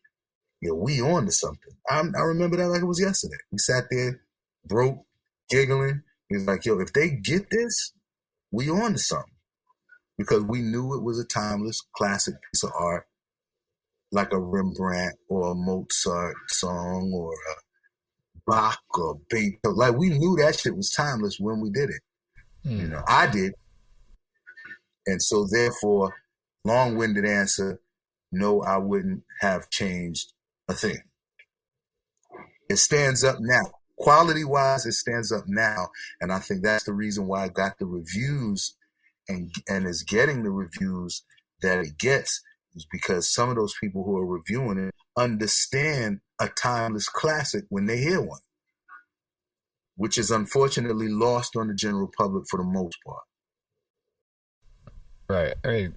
yo, we on to something. I remember that like it was yesterday. We sat there, broke, giggling. He was like, yo, if they get this, we on to something. Because we knew it was a timeless classic piece of art, like a Rembrandt or a Mozart song or a Bach or Beethoven. Like, we knew that shit was timeless when we did it. You know, I did. And so therefore, long-winded answer, no, I wouldn't have changed a thing. It stands up now. Quality-wise, it stands up now. And I think that's the reason why I got the reviews and is getting the reviews that it gets, is because some of those people who are reviewing it understand a timeless classic when they hear one, which is unfortunately lost on the general public for the most part. Right. I mean,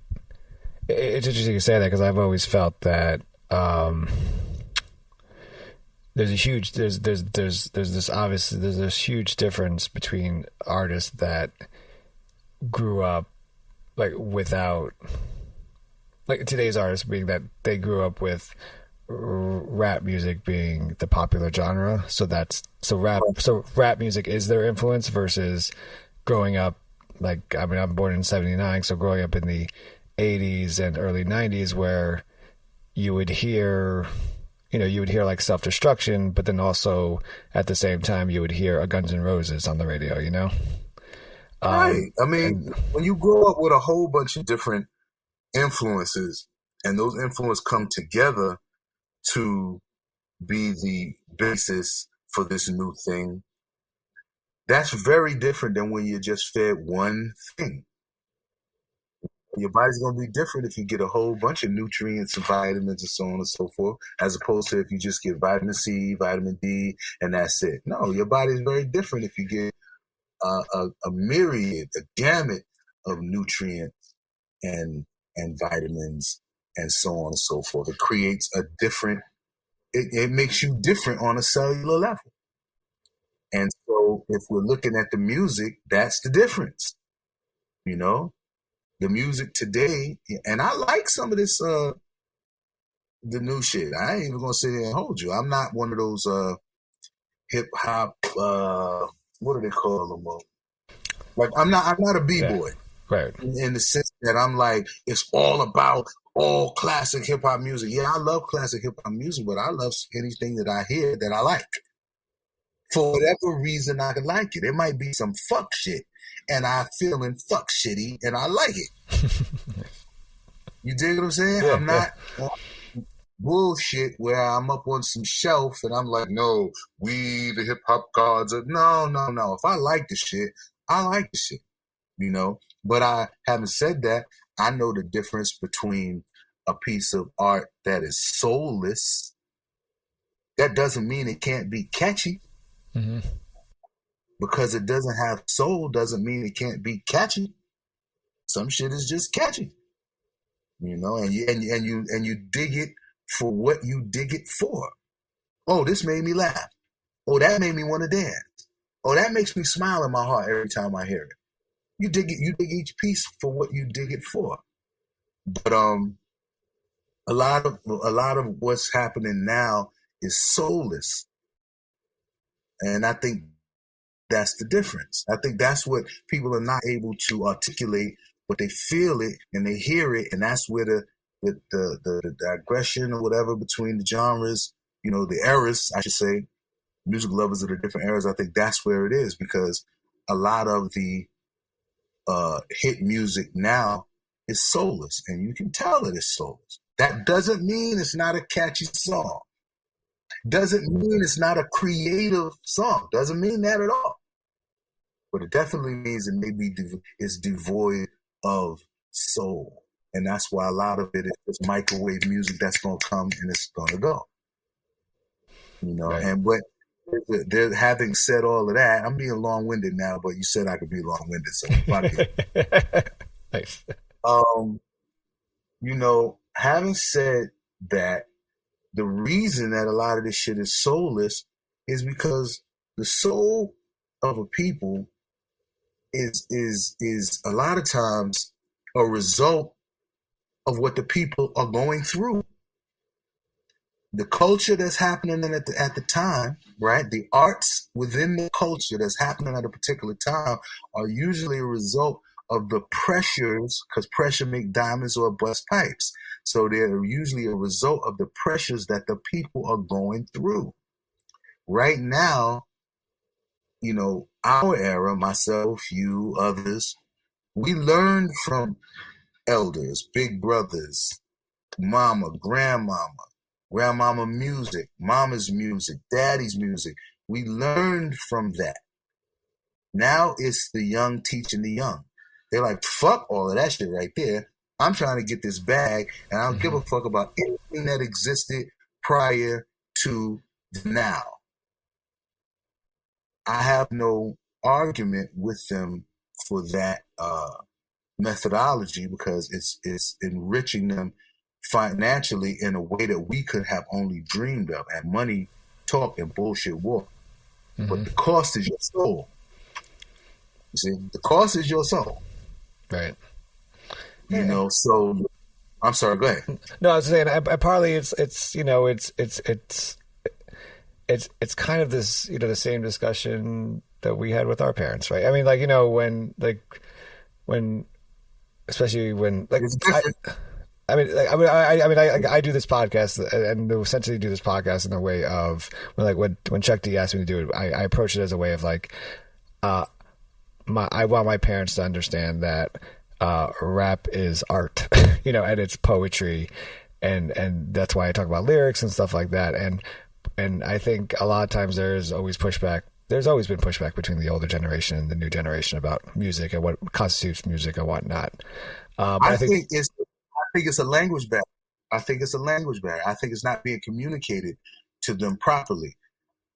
it's interesting you say that, because I've always felt that there's this huge difference between artists that grew up like without, like today's artists being that they grew up with rap music being the popular genre. So rap music is their influence, versus growing up, like, I mean, I'm born in 79, so growing up in the 80s and early 90s, where you would hear like Self-Destruction, but then also at the same time you would hear a Guns N' Roses on the radio, you know? Right. I mean, when you grow up with a whole bunch of different influences, and those influences come together to be the basis for this new thing, that's very different than when you're just fed one thing. Your body's going to be different if you get a whole bunch of nutrients and vitamins and so on and so forth, as opposed to if you just get vitamin C, vitamin D, and that's it. No, your body's very different if you get a myriad, a gamut of nutrients and vitamins and so on and so forth. It creates a different, it makes you different on a cellular level. And so if we're looking at the music, that's the difference. You know, the music today, and I like some of this, the new shit. I ain't even gonna sit here and hold you. I'm not one of those hip hop, what do they call them? Like, I'm not a B-boy. Right. In the sense that I'm like, it's all about all classic hip hop music. Yeah, I love classic hip hop music, but I love anything that I hear that I like. For whatever reason, I can like it. It might be some fuck shit, and I feeling fuck shitty, and I like it. You dig what I'm saying? Yeah, I'm not on bullshit where I'm up on some shelf and I'm like, no, we the hip hop gods. No. If I like the shit, I like the shit, you know. But I haven't said that. I know the difference between a piece of art that is soulless. That doesn't mean it can't be catchy. Mm-hmm. Because it doesn't have soul doesn't mean it can't be catchy. Some shit is just catchy, you know, and you dig it for what you dig it for. Oh, this made me laugh. Oh, that made me want to dance. Oh, that makes me smile in my heart every time I hear it. You dig it. You dig each piece for what you dig it for. But a lot of what's happening now is soulless, and I think that's the difference. I think that's what people are not able to articulate, but they feel it and they hear it, and that's where the digression or whatever between the genres, you know, the eras, I should say, music lovers of the different eras. I think that's where it is, because a lot of the hit music now is soulless, and you can tell it is soulless. That doesn't mean it's not a catchy song. Doesn't mean it's not a creative song. Doesn't mean that at all. But it definitely means it maybe it's devoid of soul. And that's why a lot of it is microwave music that's going to come and it's going to go. You know, right. And but they're having said all of that, I'm being long-winded now, but you said I could be long-winded, so fuck it. Nice. You know, having said that, the reason that a lot of this shit is soulless is because the soul of a people is a lot of times a result of what the people are going through. The culture that's happening at the time, right? The arts within the culture that's happening at a particular time are usually a result of the pressures, because pressure make diamonds or bust pipes. So they're usually a result of the pressures that the people are going through. Right now, you know, our era, myself, you, others, we learned from elders, big brothers, mama, grandmama music, mama's music, daddy's music. We learned from that. Now it's the young teaching the young. They're like, fuck all of that shit right there. I'm trying to get this bag, and I don't give a fuck about anything that existed prior to now. I have no argument with them for that methodology, because it's enriching them financially in a way that we could have only dreamed of. And money talk and bullshit walk. Mm-hmm. But the cost is your soul. You see, the cost is your soul. Right. You know, so I'm sorry, go ahead. No, I was saying, partly it's you know, it's kind of this, you know, the same discussion that we had with our parents, right? I mean, like, you know, when especially when, like, I do this podcast, and essentially do this podcast in a way of when Chuck D asked me to do it, I approach it as a way of like, I want my parents to understand that rap is art, you know, and it's poetry, and that's why I talk about lyrics and stuff like that, and I think a lot of times there's always pushback. There's always been pushback between the older generation and the new generation about music and what constitutes music and whatnot. I think it's a language barrier. I think it's not being communicated to them properly.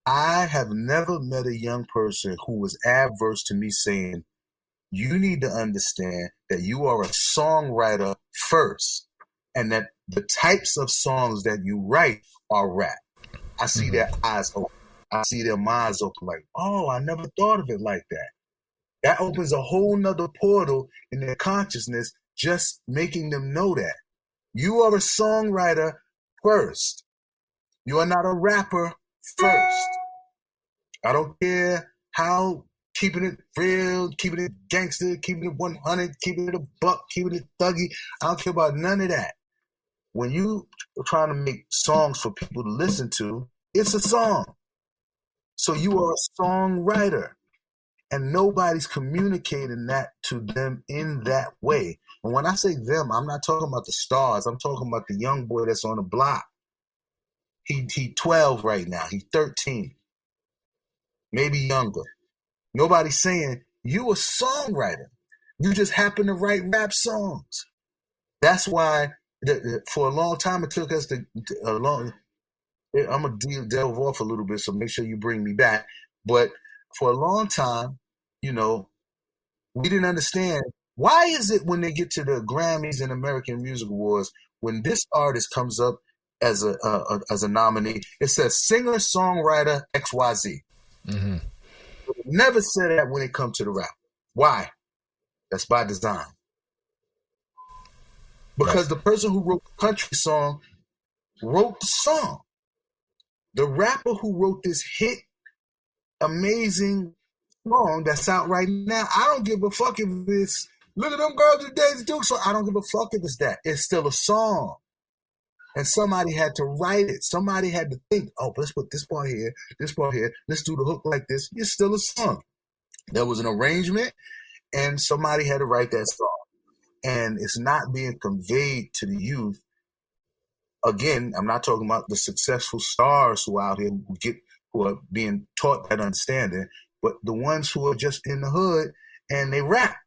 I have never met a young person who was adverse to me saying, you need to understand that you are a songwriter first, and that the types of songs that you write are rap. I see their eyes open. I see their minds open, like, oh, I never thought of it like that. That opens a whole nother portal in their consciousness, just making them know that. You are a songwriter first. You are not a rapper first. I don't care how keeping it real, keeping it gangster, keeping it 100, keeping it a buck, keeping it thuggy. I don't care about none of that. When you are trying to make songs for people to listen to, it's a song. So you are a songwriter. And nobody's communicating that to them in that way. And when I say them, I'm not talking about the stars. I'm talking about the young boy that's on the block. He 12 right now. He's 13. Maybe younger. Nobody's saying, you a songwriter. You just happen to write rap songs. That's why for a long time it took us I'm going to delve off a little bit, so make sure you bring me back. But for a long time, you know, we didn't understand why is it when they get to the Grammys and American Music Awards, when this artist comes up as a nominee, it says singer songwriter XYZ. Mm-hmm. Never said that when it comes to the rap. Why? That's by design. Because the person who wrote the country song wrote the song. The rapper who wrote this hit, amazing song that's out right now, I don't give a fuck if it's look at them girls with Daisy Duke. So I don't give a fuck if it's that. It's still a song. And somebody had to write it. Somebody had to think, oh, let's put this part here, let's do the hook like this. It's still a song. There was an arrangement, and somebody had to write that song. And it's not being conveyed to the youth. Again, I'm not talking about the successful stars who are out here who are being taught that understanding, but the ones who are just in the hood and they rap.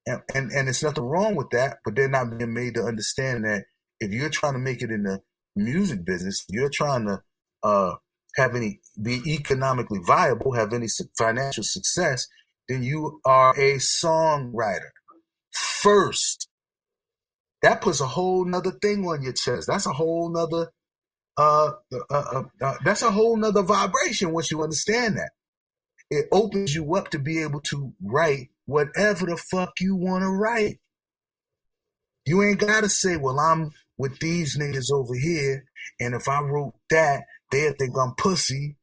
And there's nothing wrong with that, but they're not being made to understand that if you're trying to make it in the music business, you're trying to be economically viable, have any financial success, then you are a songwriter first. That puts a whole nother thing on your chest. That's a whole nother vibration once you understand that. It opens you up to be able to write whatever the fuck you want to write. You ain't got to say, well, I'm with these niggas over here, and if I wrote that, they'll think I'm pussy,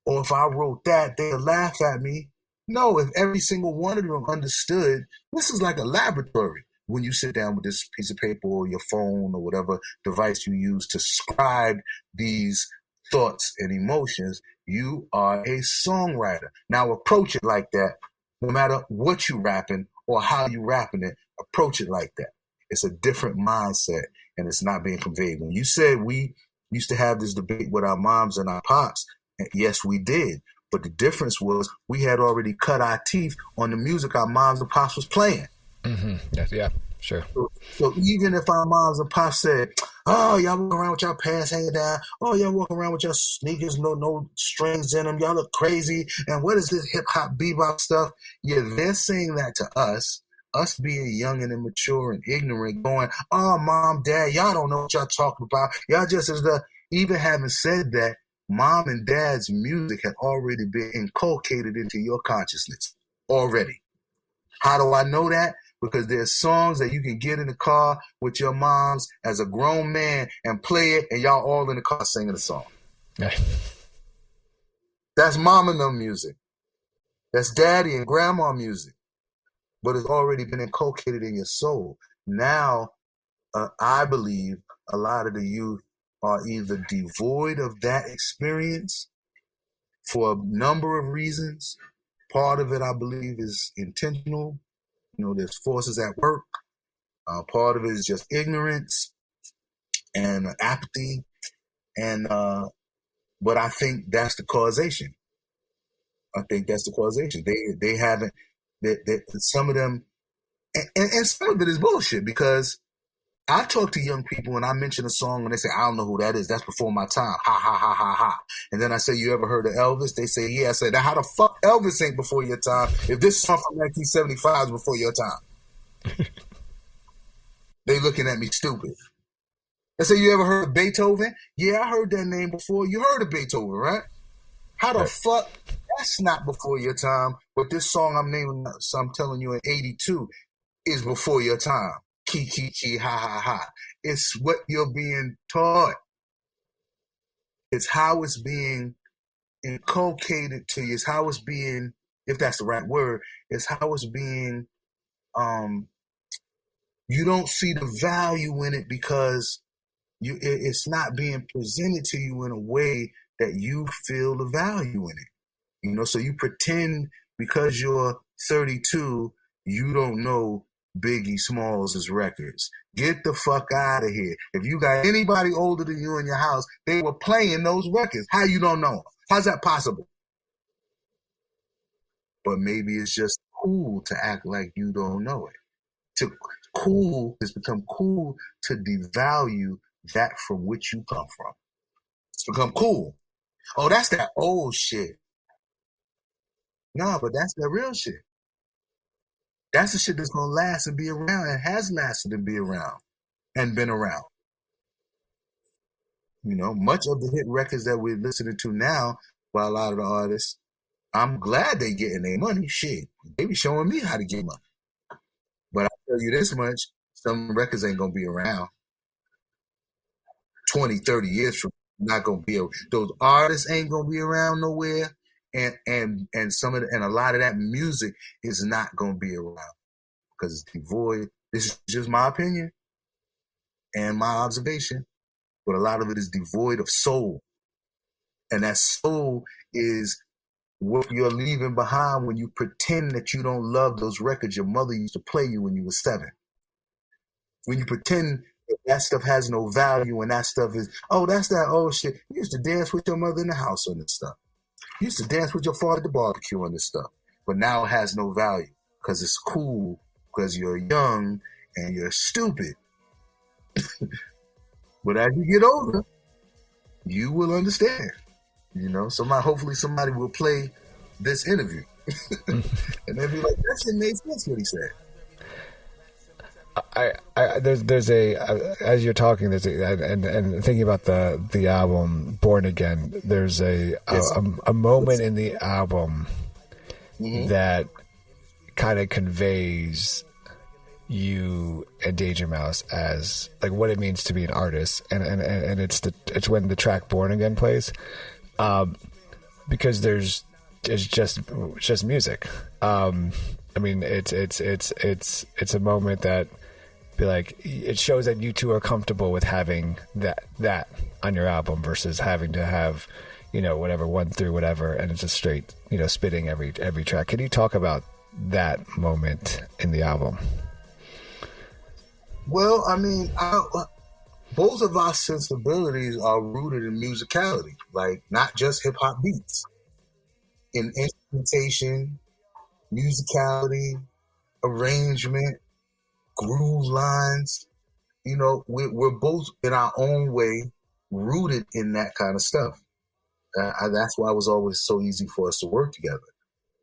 or if I wrote that, they'll laugh at me. No, if every single one of them understood, this is like a laboratory. When you sit down with this piece of paper or your phone or whatever device you use to scribe these thoughts and emotions, you are a songwriter. Now approach it like that. No matter what you rapping or how you rapping it, approach it like that. It's a different mindset, and it's not being conveyed. When you said we used to have this debate with our moms and our pops, yes, we did. But the difference was we had already cut our teeth on the music our moms and pops was playing. Mm-hmm. Yeah, sure. So even if our moms and pops said, oh, y'all walk around with your pants hanging down. Oh, y'all walk around with your sneakers, no strings in them. Y'all look crazy. And what is this hip-hop, bebop stuff? Yeah, they're saying that to us being young and immature and ignorant, going, oh, mom, dad, y'all don't know what y'all talking about. Y'all just as even having said that, mom and dad's music had already been inculcated into your consciousness already. How do I know that? Because there's songs that you can get in the car with your moms as a grown man and play it, and y'all all in the car singing the song. That's mom and them music. That's daddy and grandma music. But it's already been inculcated in your soul. Now, I believe a lot of the youth are either devoid of that experience for a number of reasons. Part of it, I believe, is intentional. You know, there's forces at work. Part of it is just ignorance and apathy. And but I think that's the causation. They haven't. Some of them, and some of it is bullshit, because I talk to young people and I mention a song and they say, I don't know who that is. That's before my time. Ha, ha, ha, ha, ha. And then I say, you ever heard of Elvis? They say, yeah. I say, now how the fuck Elvis ain't before your time if this song from 1975 is before your time? They looking at me stupid. I say, you ever heard of Beethoven? Yeah, I heard that name before. You heard of Beethoven, right? How the fuck? That's not before your time. But this song I'm telling you in 82 is before your time. Key, key, key, ha, ha, ha. It's what you're being taught. It's how it's being inculcated to you. It's how it's being if that's the right word, is how it's being, you don't see the value in it because it's not being presented to you in a way that you feel the value in it. So you pretend because you're 32, you don't know Biggie Smalls' records. Get the fuck out of here. If you got anybody older than you in your house, they were playing those records. How you don't know? How's that possible? But maybe it's just cool to act like you don't know it. It's become cool to devalue that from which you come from. It's become cool. Oh, that's that old shit. No, but that's the real shit. That's the shit that's gonna last and be around and has lasted and be around and been around. Much of the hit records that we're listening to now by a lot of the artists, I'm glad they getting their money. Shit, they be showing me how to get money. But I'll tell you this much, some records ain't gonna be around 20, 30 years from now. Not gonna be those artists ain't gonna be around nowhere. And a lot of that music is not gonna be around because it's devoid. This is just my opinion and my observation, but a lot of it is devoid of soul. And that soul is what you're leaving behind when you pretend that you don't love those records your mother used to play you when you were 7. When you pretend that stuff has no value and that stuff is, oh, that's that old shit. You used to dance with your mother in the house on this stuff. You used to dance with your father at the barbecue on this stuff. But now it has no value because it's cool because you're young and you're stupid. But as you get older, you will understand. Hopefully somebody will play this interview. And they'll be like, that shit made sense what he said. There's as you're talking, and thinking about the album Born Again, there's a moment in the album that kind of conveys you and Danger Mouse as like what it means to be an artist, and it's when the track Born Again plays, because it's just music. I mean, it's a moment that be like, it shows that you two are comfortable with having that on your album versus having to have, whatever 1 through whatever, and it's just straight, spitting every track. Can you talk about that moment in the album? Well, I mean, both of our sensibilities are rooted in musicality, like not just hip hop beats, in instrumentation, musicality, arrangement, groove lines. We're both in our own way rooted in that kind of stuff. That's why it was always so easy for us to work together.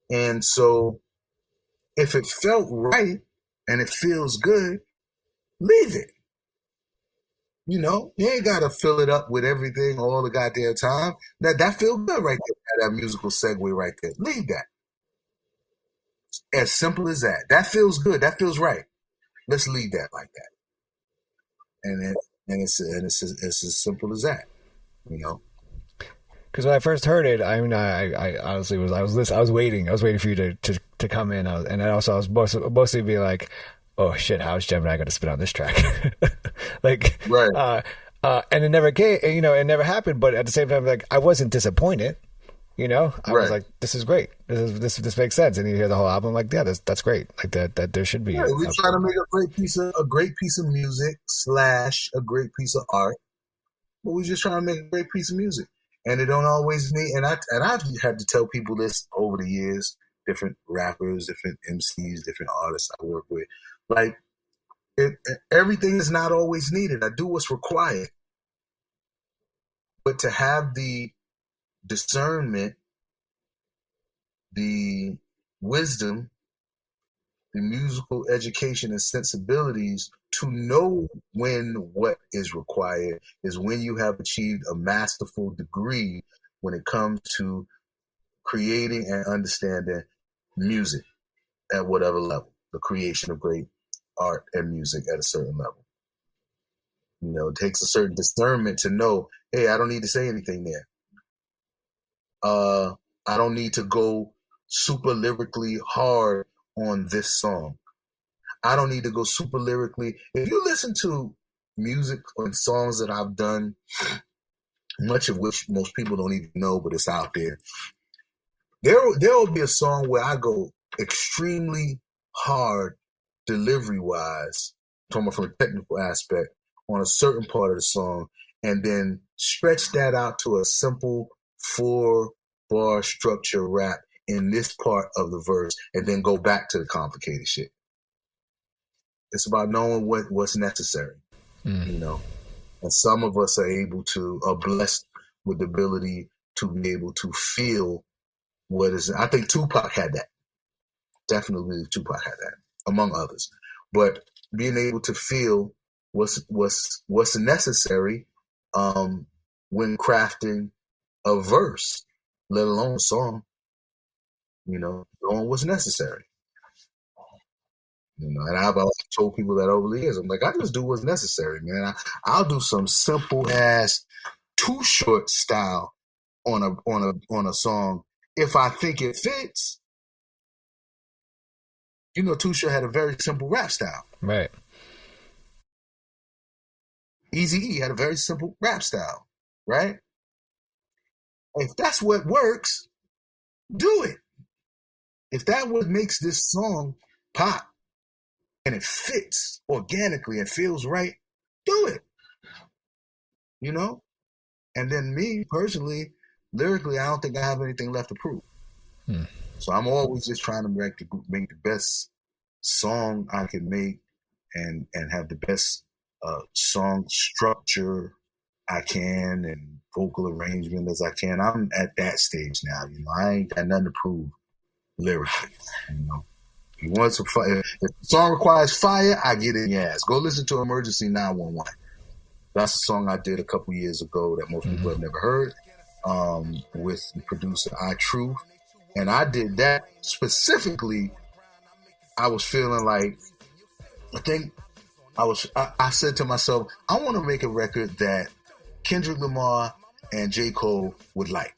And so if it felt right and it feels good, leave it. You ain't got to fill it up with everything all the goddamn time. That feels good right there, that musical segue right there. Leave that. As simple as that. That feels good. That feels right. Let's leave that like that. And it's as simple as that, Because when I first heard it, I mean, I honestly I was waiting for you to come in, and I was mostly being like, oh shit, how's Gemini going to spit on this track? Like, right. And it never came, it never happened. But at the same time, like, I wasn't disappointed. I was like, this is great. This makes sense. And you hear the whole album, like, yeah, that's great. Like that there should be. Yeah, we try to make a great piece of music / a great piece of art. But we just trying to make a great piece of music. And it don't always need, and I've had to tell people this over the years, different rappers, different MCs, different artists I work with. Like, everything is not always needed. I do what's required. But to have the discernment, the wisdom, the musical education and sensibilities to know when what is required is when you have achieved a masterful degree when it comes to creating and understanding music at whatever level, the creation of great art and music at a certain level. It takes a certain discernment to know, hey, I don't need to say anything there. I don't need to go super lyrically hard on this song. I don't need to go super lyrically. If you listen to music and songs that I've done, much of which most people don't even know, but it's out there, there will be a song where I go extremely hard delivery-wise, talking about from a technical aspect, on a certain part of the song, and then stretch that out to a simple 4-bar structure rap in this part of the verse, and then go back to the complicated shit. It's about knowing what's necessary, you know. And some of us are blessed with the ability to be able to feel what is. I think Tupac had that. Definitely Tupac had that, among others. But being able to feel what's necessary when crafting a verse, let alone a song, you know, knowing what's necessary. You know, and I've also told people that over the years, I'm like, I just do what's necessary, man. I'll do some simple ass Too Short style on a song if I think it fits. You know, Too Short had a very simple rap style. Right. Eazy-E had a very simple rap style, right? If that's what works, do it. If that what makes this song pop and it fits organically and feels right, do it. You know? And then me, personally, lyrically, I don't think I have anything left to prove. So I'm always just trying to make the best song I can make and have the best song structure I can and vocal arrangement as I can. I'm at that stage now. You know, I ain't got nothing to prove lyrically. You know, if you want some fire, if the song requires fire, I get in your ass. Go listen to Emergency 911. That's a song I did a couple years ago that most people have never heard, with the producer iTruth. And I did that specifically. I was feeling like, I said to myself, I want to make a record that Kendrick Lamar and J. Cole would like,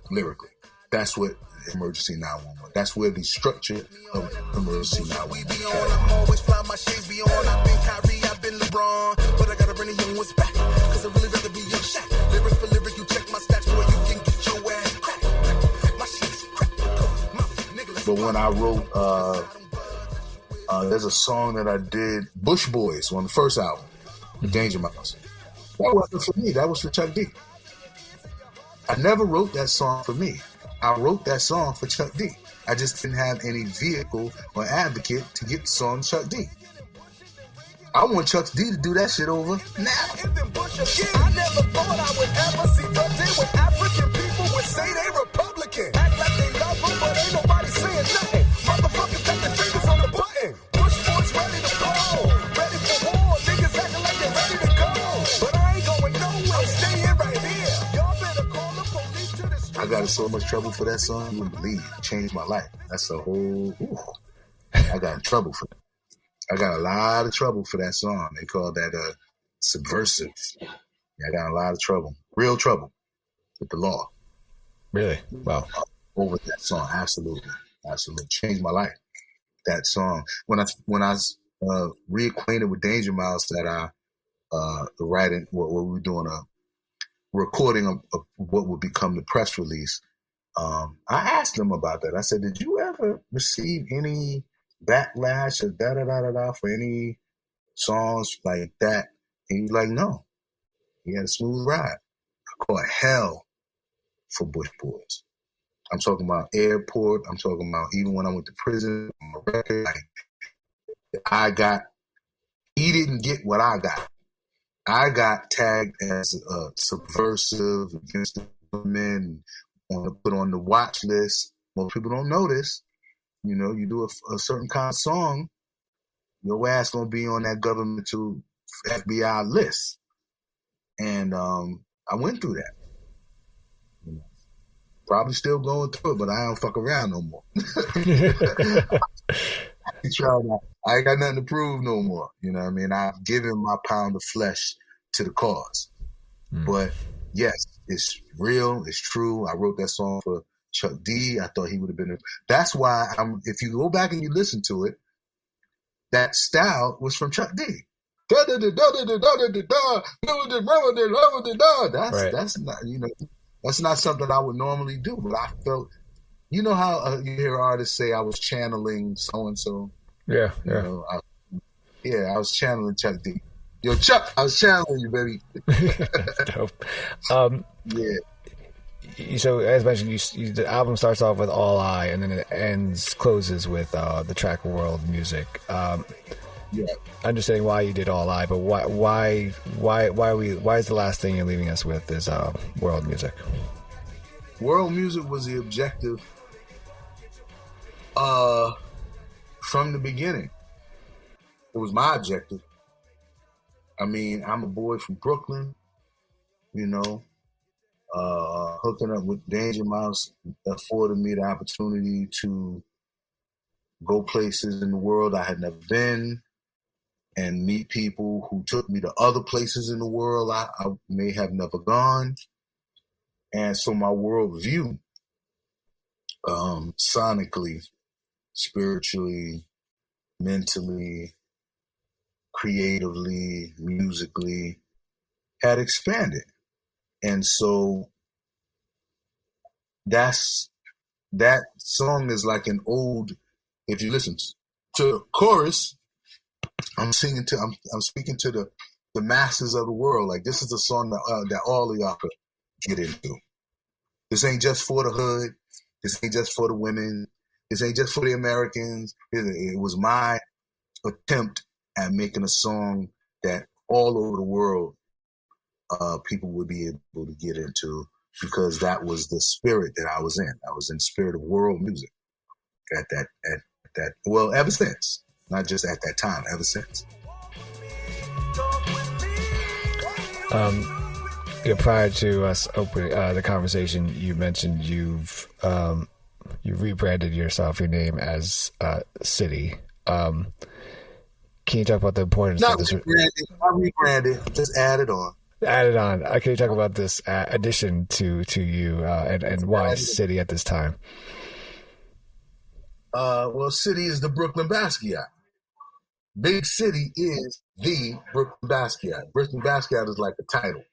lyrically. That's what Emergency 911. That's where the structure of Emergency 911. I'm always fly, my shades be on. I've been Kyrie, I've been LeBron, but I gotta bring the young ones back, cause I really rather be your Shaq. Lyric for lyric, you check my stats, boy, you can get your ass cracked. My shit's cracked. But when I wrote, there's a song that I did, Bush Boys, on the first album, with Danger Mouse. That wasn't for me, that was for Chuck D. I never wrote that song for me. I wrote that song for Chuck D. I just didn't have any vehicle or advocate to get the song to Chuck D. I want Chuck D to do that shit over now. I never thought I would ever see the day when African people would say they Republican. Act like they love them, but ain't nobody saying nothing. Motherfuckers got their fingers on the button. Bush boys ready to blow. Ready for war. Niggas acting like they're ready to go. But I ain't going nowhere. I'm staying right here. Y'all better call the police to the street. I got in so much trouble for that song, you wouldn't believe. It changed my life. That's a whole... I got in trouble for that. I got a lot of trouble for that song. They call that subversive. Yeah, I got a lot of trouble. Real trouble with the law. Really? Wow. Over that song. Absolutely. Absolutely. Changed my life. That song. When I was reacquainted with Danger Mouse, that I writing, what we were doing, a recording of what would become the press release, I asked him about that. I said, did you ever receive any backlash or da-da-da-da-da for any songs like that? And he was like, no. He had a smooth ride. I caught hell for Bush Boys. I'm talking about airport. I'm talking about even when I went to prison, on my record, he didn't get what I got. I got tagged as subversive against the women, put on the watch list. Most people don't know this. You know, you do a certain kind of song, your ass gonna be on that government to FBI list. And I went through that. You know, probably still going through it, but I don't fuck around no more. I ain't got nothing to prove no more. You know what I mean? I've given my pound of flesh to the cause. But yes, it's real, it's true. I wrote that song for Chuck D, I thought he would have been. That's why if you go back and you listen to it, that style was from Chuck D. That's not, that's not something I would normally do, but I felt, you know how you hear artists say I was channeling so and so. Yeah. I was channeling Chuck D. Yo, Chuck, I was channeling you, baby. Dope. Yeah. So as mentioned, the album starts off with All I, and then it closes with the track World Music. Understanding why you did All I, but why is the last thing you're leaving us with is World Music? World Music was the objective from the beginning. It was my objective. I mean, I'm a boy from Brooklyn, hooking up with Danger Mouse afforded me the opportunity to go places in the world I had never been and meet people who took me to other places in the world I may have never gone. And so my worldview, sonically, spiritually, mentally, creatively, musically, had expanded. And so that song is like an ode. If you listen to the chorus, I'm speaking to the masses of the world. Like, this is a song that all of y'all could get into. This ain't just for the hood. This ain't just for the women. This ain't just for the Americans. It was my attempt at making a song that all over the world people would be able to get into, because that was the spirit that I was in. I was in the spirit of world music at that. Well, ever since, not just at that time, ever since. Prior to us opening the conversation, you mentioned you've rebranded your name as City. Can you talk about the importance of this? Not rebranded, just added on. Added on. Can you talk about this addition to you and why City at this time? Well, City is the Brooklyn Basquiat. Big City is the Brooklyn Basquiat. Brooklyn Basquiat is like the title.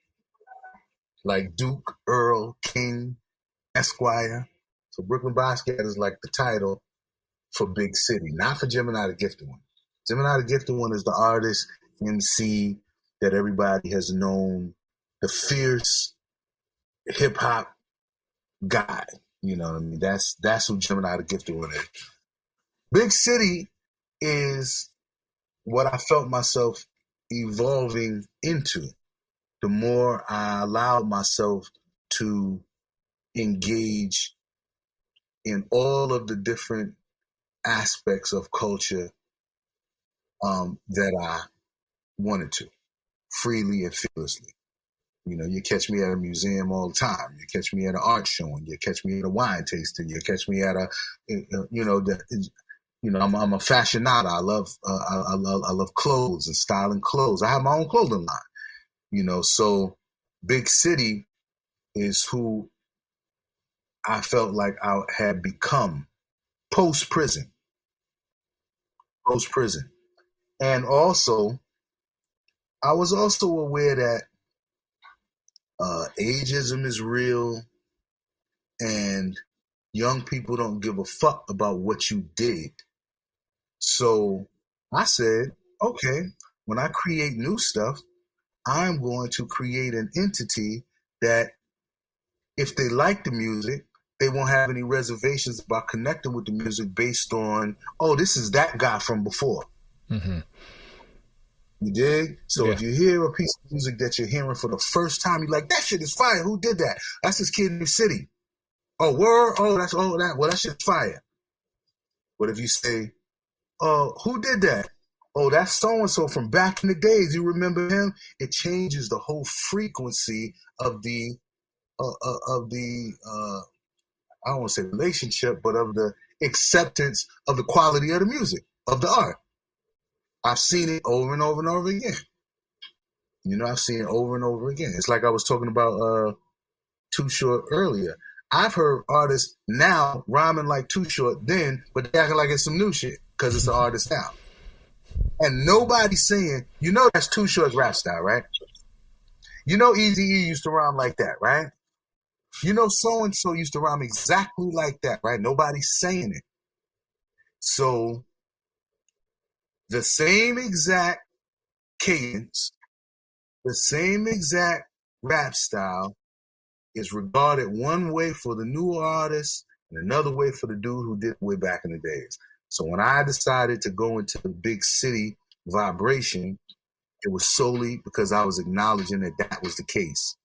Like Duke, Earl, King, Esquire. So Brooklyn Basquiat is like the title for Big City, not for Jemini the Gifted One. Jemini the Gifted One is the artist, MC, that everybody has known, the fierce hip-hop guy. You know what I mean? That's who Jemini the Gifted One is. Big City is what I felt myself evolving into. The more I allowed myself to engage in all of the different aspects of culture that I wanted to, freely and fearlessly. You catch me at a museum all the time. You catch me at an art showing. You catch me at a wine tasting. You catch me at I'm a fashionista. I love clothes and styling clothes. I have my own clothing line. So Big City is who I felt like I had become post-prison. And also, I was also aware that ageism is real and young people don't give a fuck about what you did. So I said, okay, when I create new stuff, I'm going to create an entity that if they like the music, they won't have any reservations about connecting with the music based on, this is that guy from before. Mm-hmm. You dig? So if you hear a piece of music that you're hearing for the first time, you're like, that shit is fire. Who did that? That's this kid in the city. Oh, word? Oh, that's all that. Well, that shit's fire. But if you say, who did that? Oh, that's so-and-so from back in the days. You remember him? It changes the whole frequency of the I don't want to say relationship, but of the acceptance of the quality of the music, of the art. I've seen it over and over and over again. I've seen it over and over again. It's like I was talking about Too Short earlier. I've heard artists now rhyming like Too Short then, but they acting like it's some new shit because it's an artist now. And nobody's saying, you know that's Too Short's rap style, right? You know Eazy-E used to rhyme like that, right? You know so-and-so used to rhyme exactly like that, right? Nobody's saying it. So the same exact cadence, the same exact rap style is regarded one way for the new artist and another way for the dude who did it way back in the days. So when I decided to go into the big city vibration, it was solely because I was acknowledging that that was the case.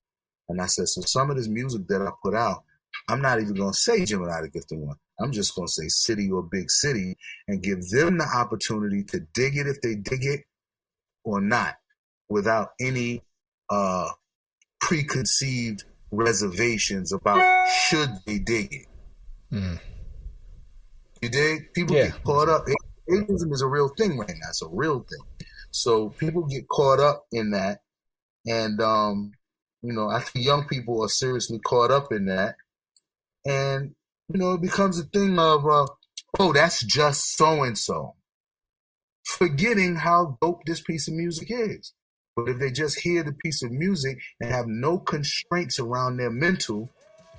And I said, so some of this music that I put out, I'm not even going to say Jemini the Gifted One. I'm just going to say city or big city and give them the opportunity to dig it if they dig it or not, without any preconceived reservations about should they dig it. You dig? People get caught up. Ageism is a real thing right now. It's a real thing. So people get caught up in that. And, I think young people are seriously caught up in that. And, it becomes a thing of, that's just so-and-so. Forgetting how dope this piece of music is. But if they just hear the piece of music and have no constraints around their mental,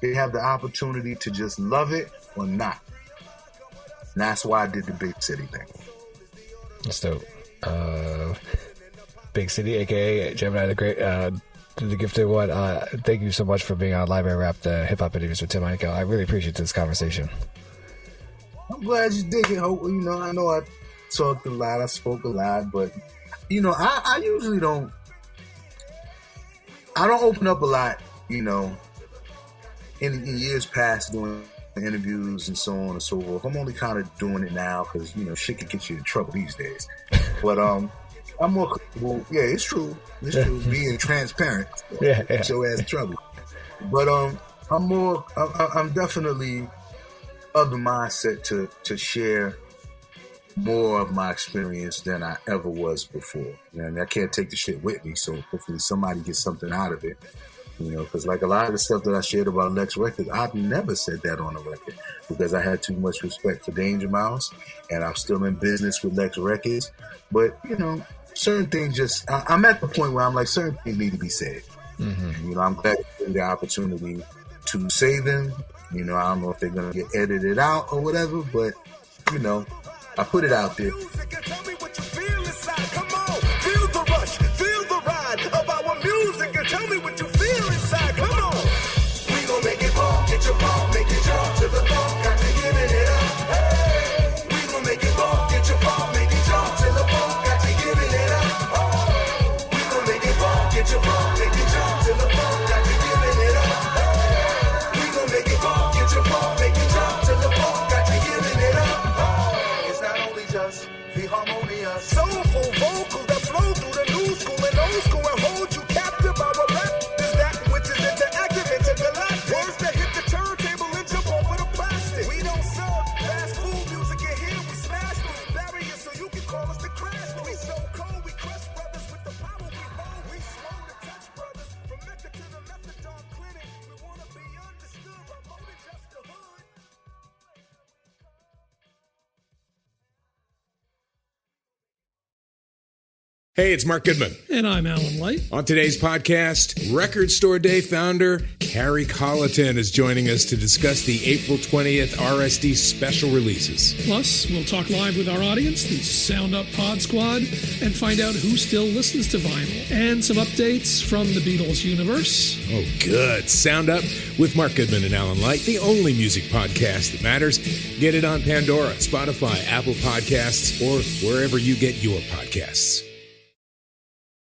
they have the opportunity to just love it or not. And that's why I did the big city thing. That's dope. Big City, a.k.a. Jemini the Gifted One. Thank you so much for being on Library Rap, the hip-hop interviews with Tim Einenkel. I really appreciate this conversation. I'm glad you dig it. I know I talked a lot, I spoke a lot, but I usually don't open up a lot, in years past doing interviews and so on and so forth. I'm only kind of doing it now because, shit can get you in trouble these days. But I'm more comfortable. Yeah, it's true. It's true. Being transparent. Get your ass in trouble. But I'm definitely of the mindset to share more of my experience than I ever was before. And I can't take the shit with me, so hopefully somebody gets something out of it. Because like a lot of the stuff that I shared about Lex Records, I've never said that on a record because I had too much respect for Danger Mouse, and I'm still in business with Lex Records. But, certain things I'm at the point where I'm like, certain things need to be said. Mm-hmm. I'm glad to get the opportunity to say them. I don't know if they're going to get edited out or whatever, but, I put it out there. Tell me what you feel inside. Come on, feel the rush, feel the ride of our music, and tell me what you feel inside. Come on, we gon' make it ball, get your ball, make it jump to the ball, got to giving it up. Hey, we gon' make it ball, get your ball, make it jump to the ball, got to giving it up. Oh, we gon' make it ball, get your ball, make it jump to the ball, got to giving it up. Hey, we gon' make it ball, get your ball, make it jump to the ball, got to giving it up. Be harmonious, soulful vocals that flow through the new school and old school and hold you captive. Our rap is that which is interactive, intergalactic. Words that hit the turntable and jump over the plastic. We don't serve fast food music in here. We smash through barriers so you can call us the crash. We so cold, we crush brothers with the power we hold. We slow to touch brothers from Mecca to the methadone clinic. We wanna be understood, but more than just the hood. Hey, it's Mark Goodman. And I'm Alan Light. On today's podcast, Record Store Day founder Carrie Colleton is joining us to discuss the April 20th RSD special releases. Plus, we'll talk live with our audience, the Sound Up Pod Squad, and find out who still listens to vinyl. And some updates from the Beatles universe. Oh, good. Sound Up with Mark Goodman and Alan Light, the only music podcast that matters. Get it on Pandora, Spotify, Apple Podcasts, or wherever you get your podcasts.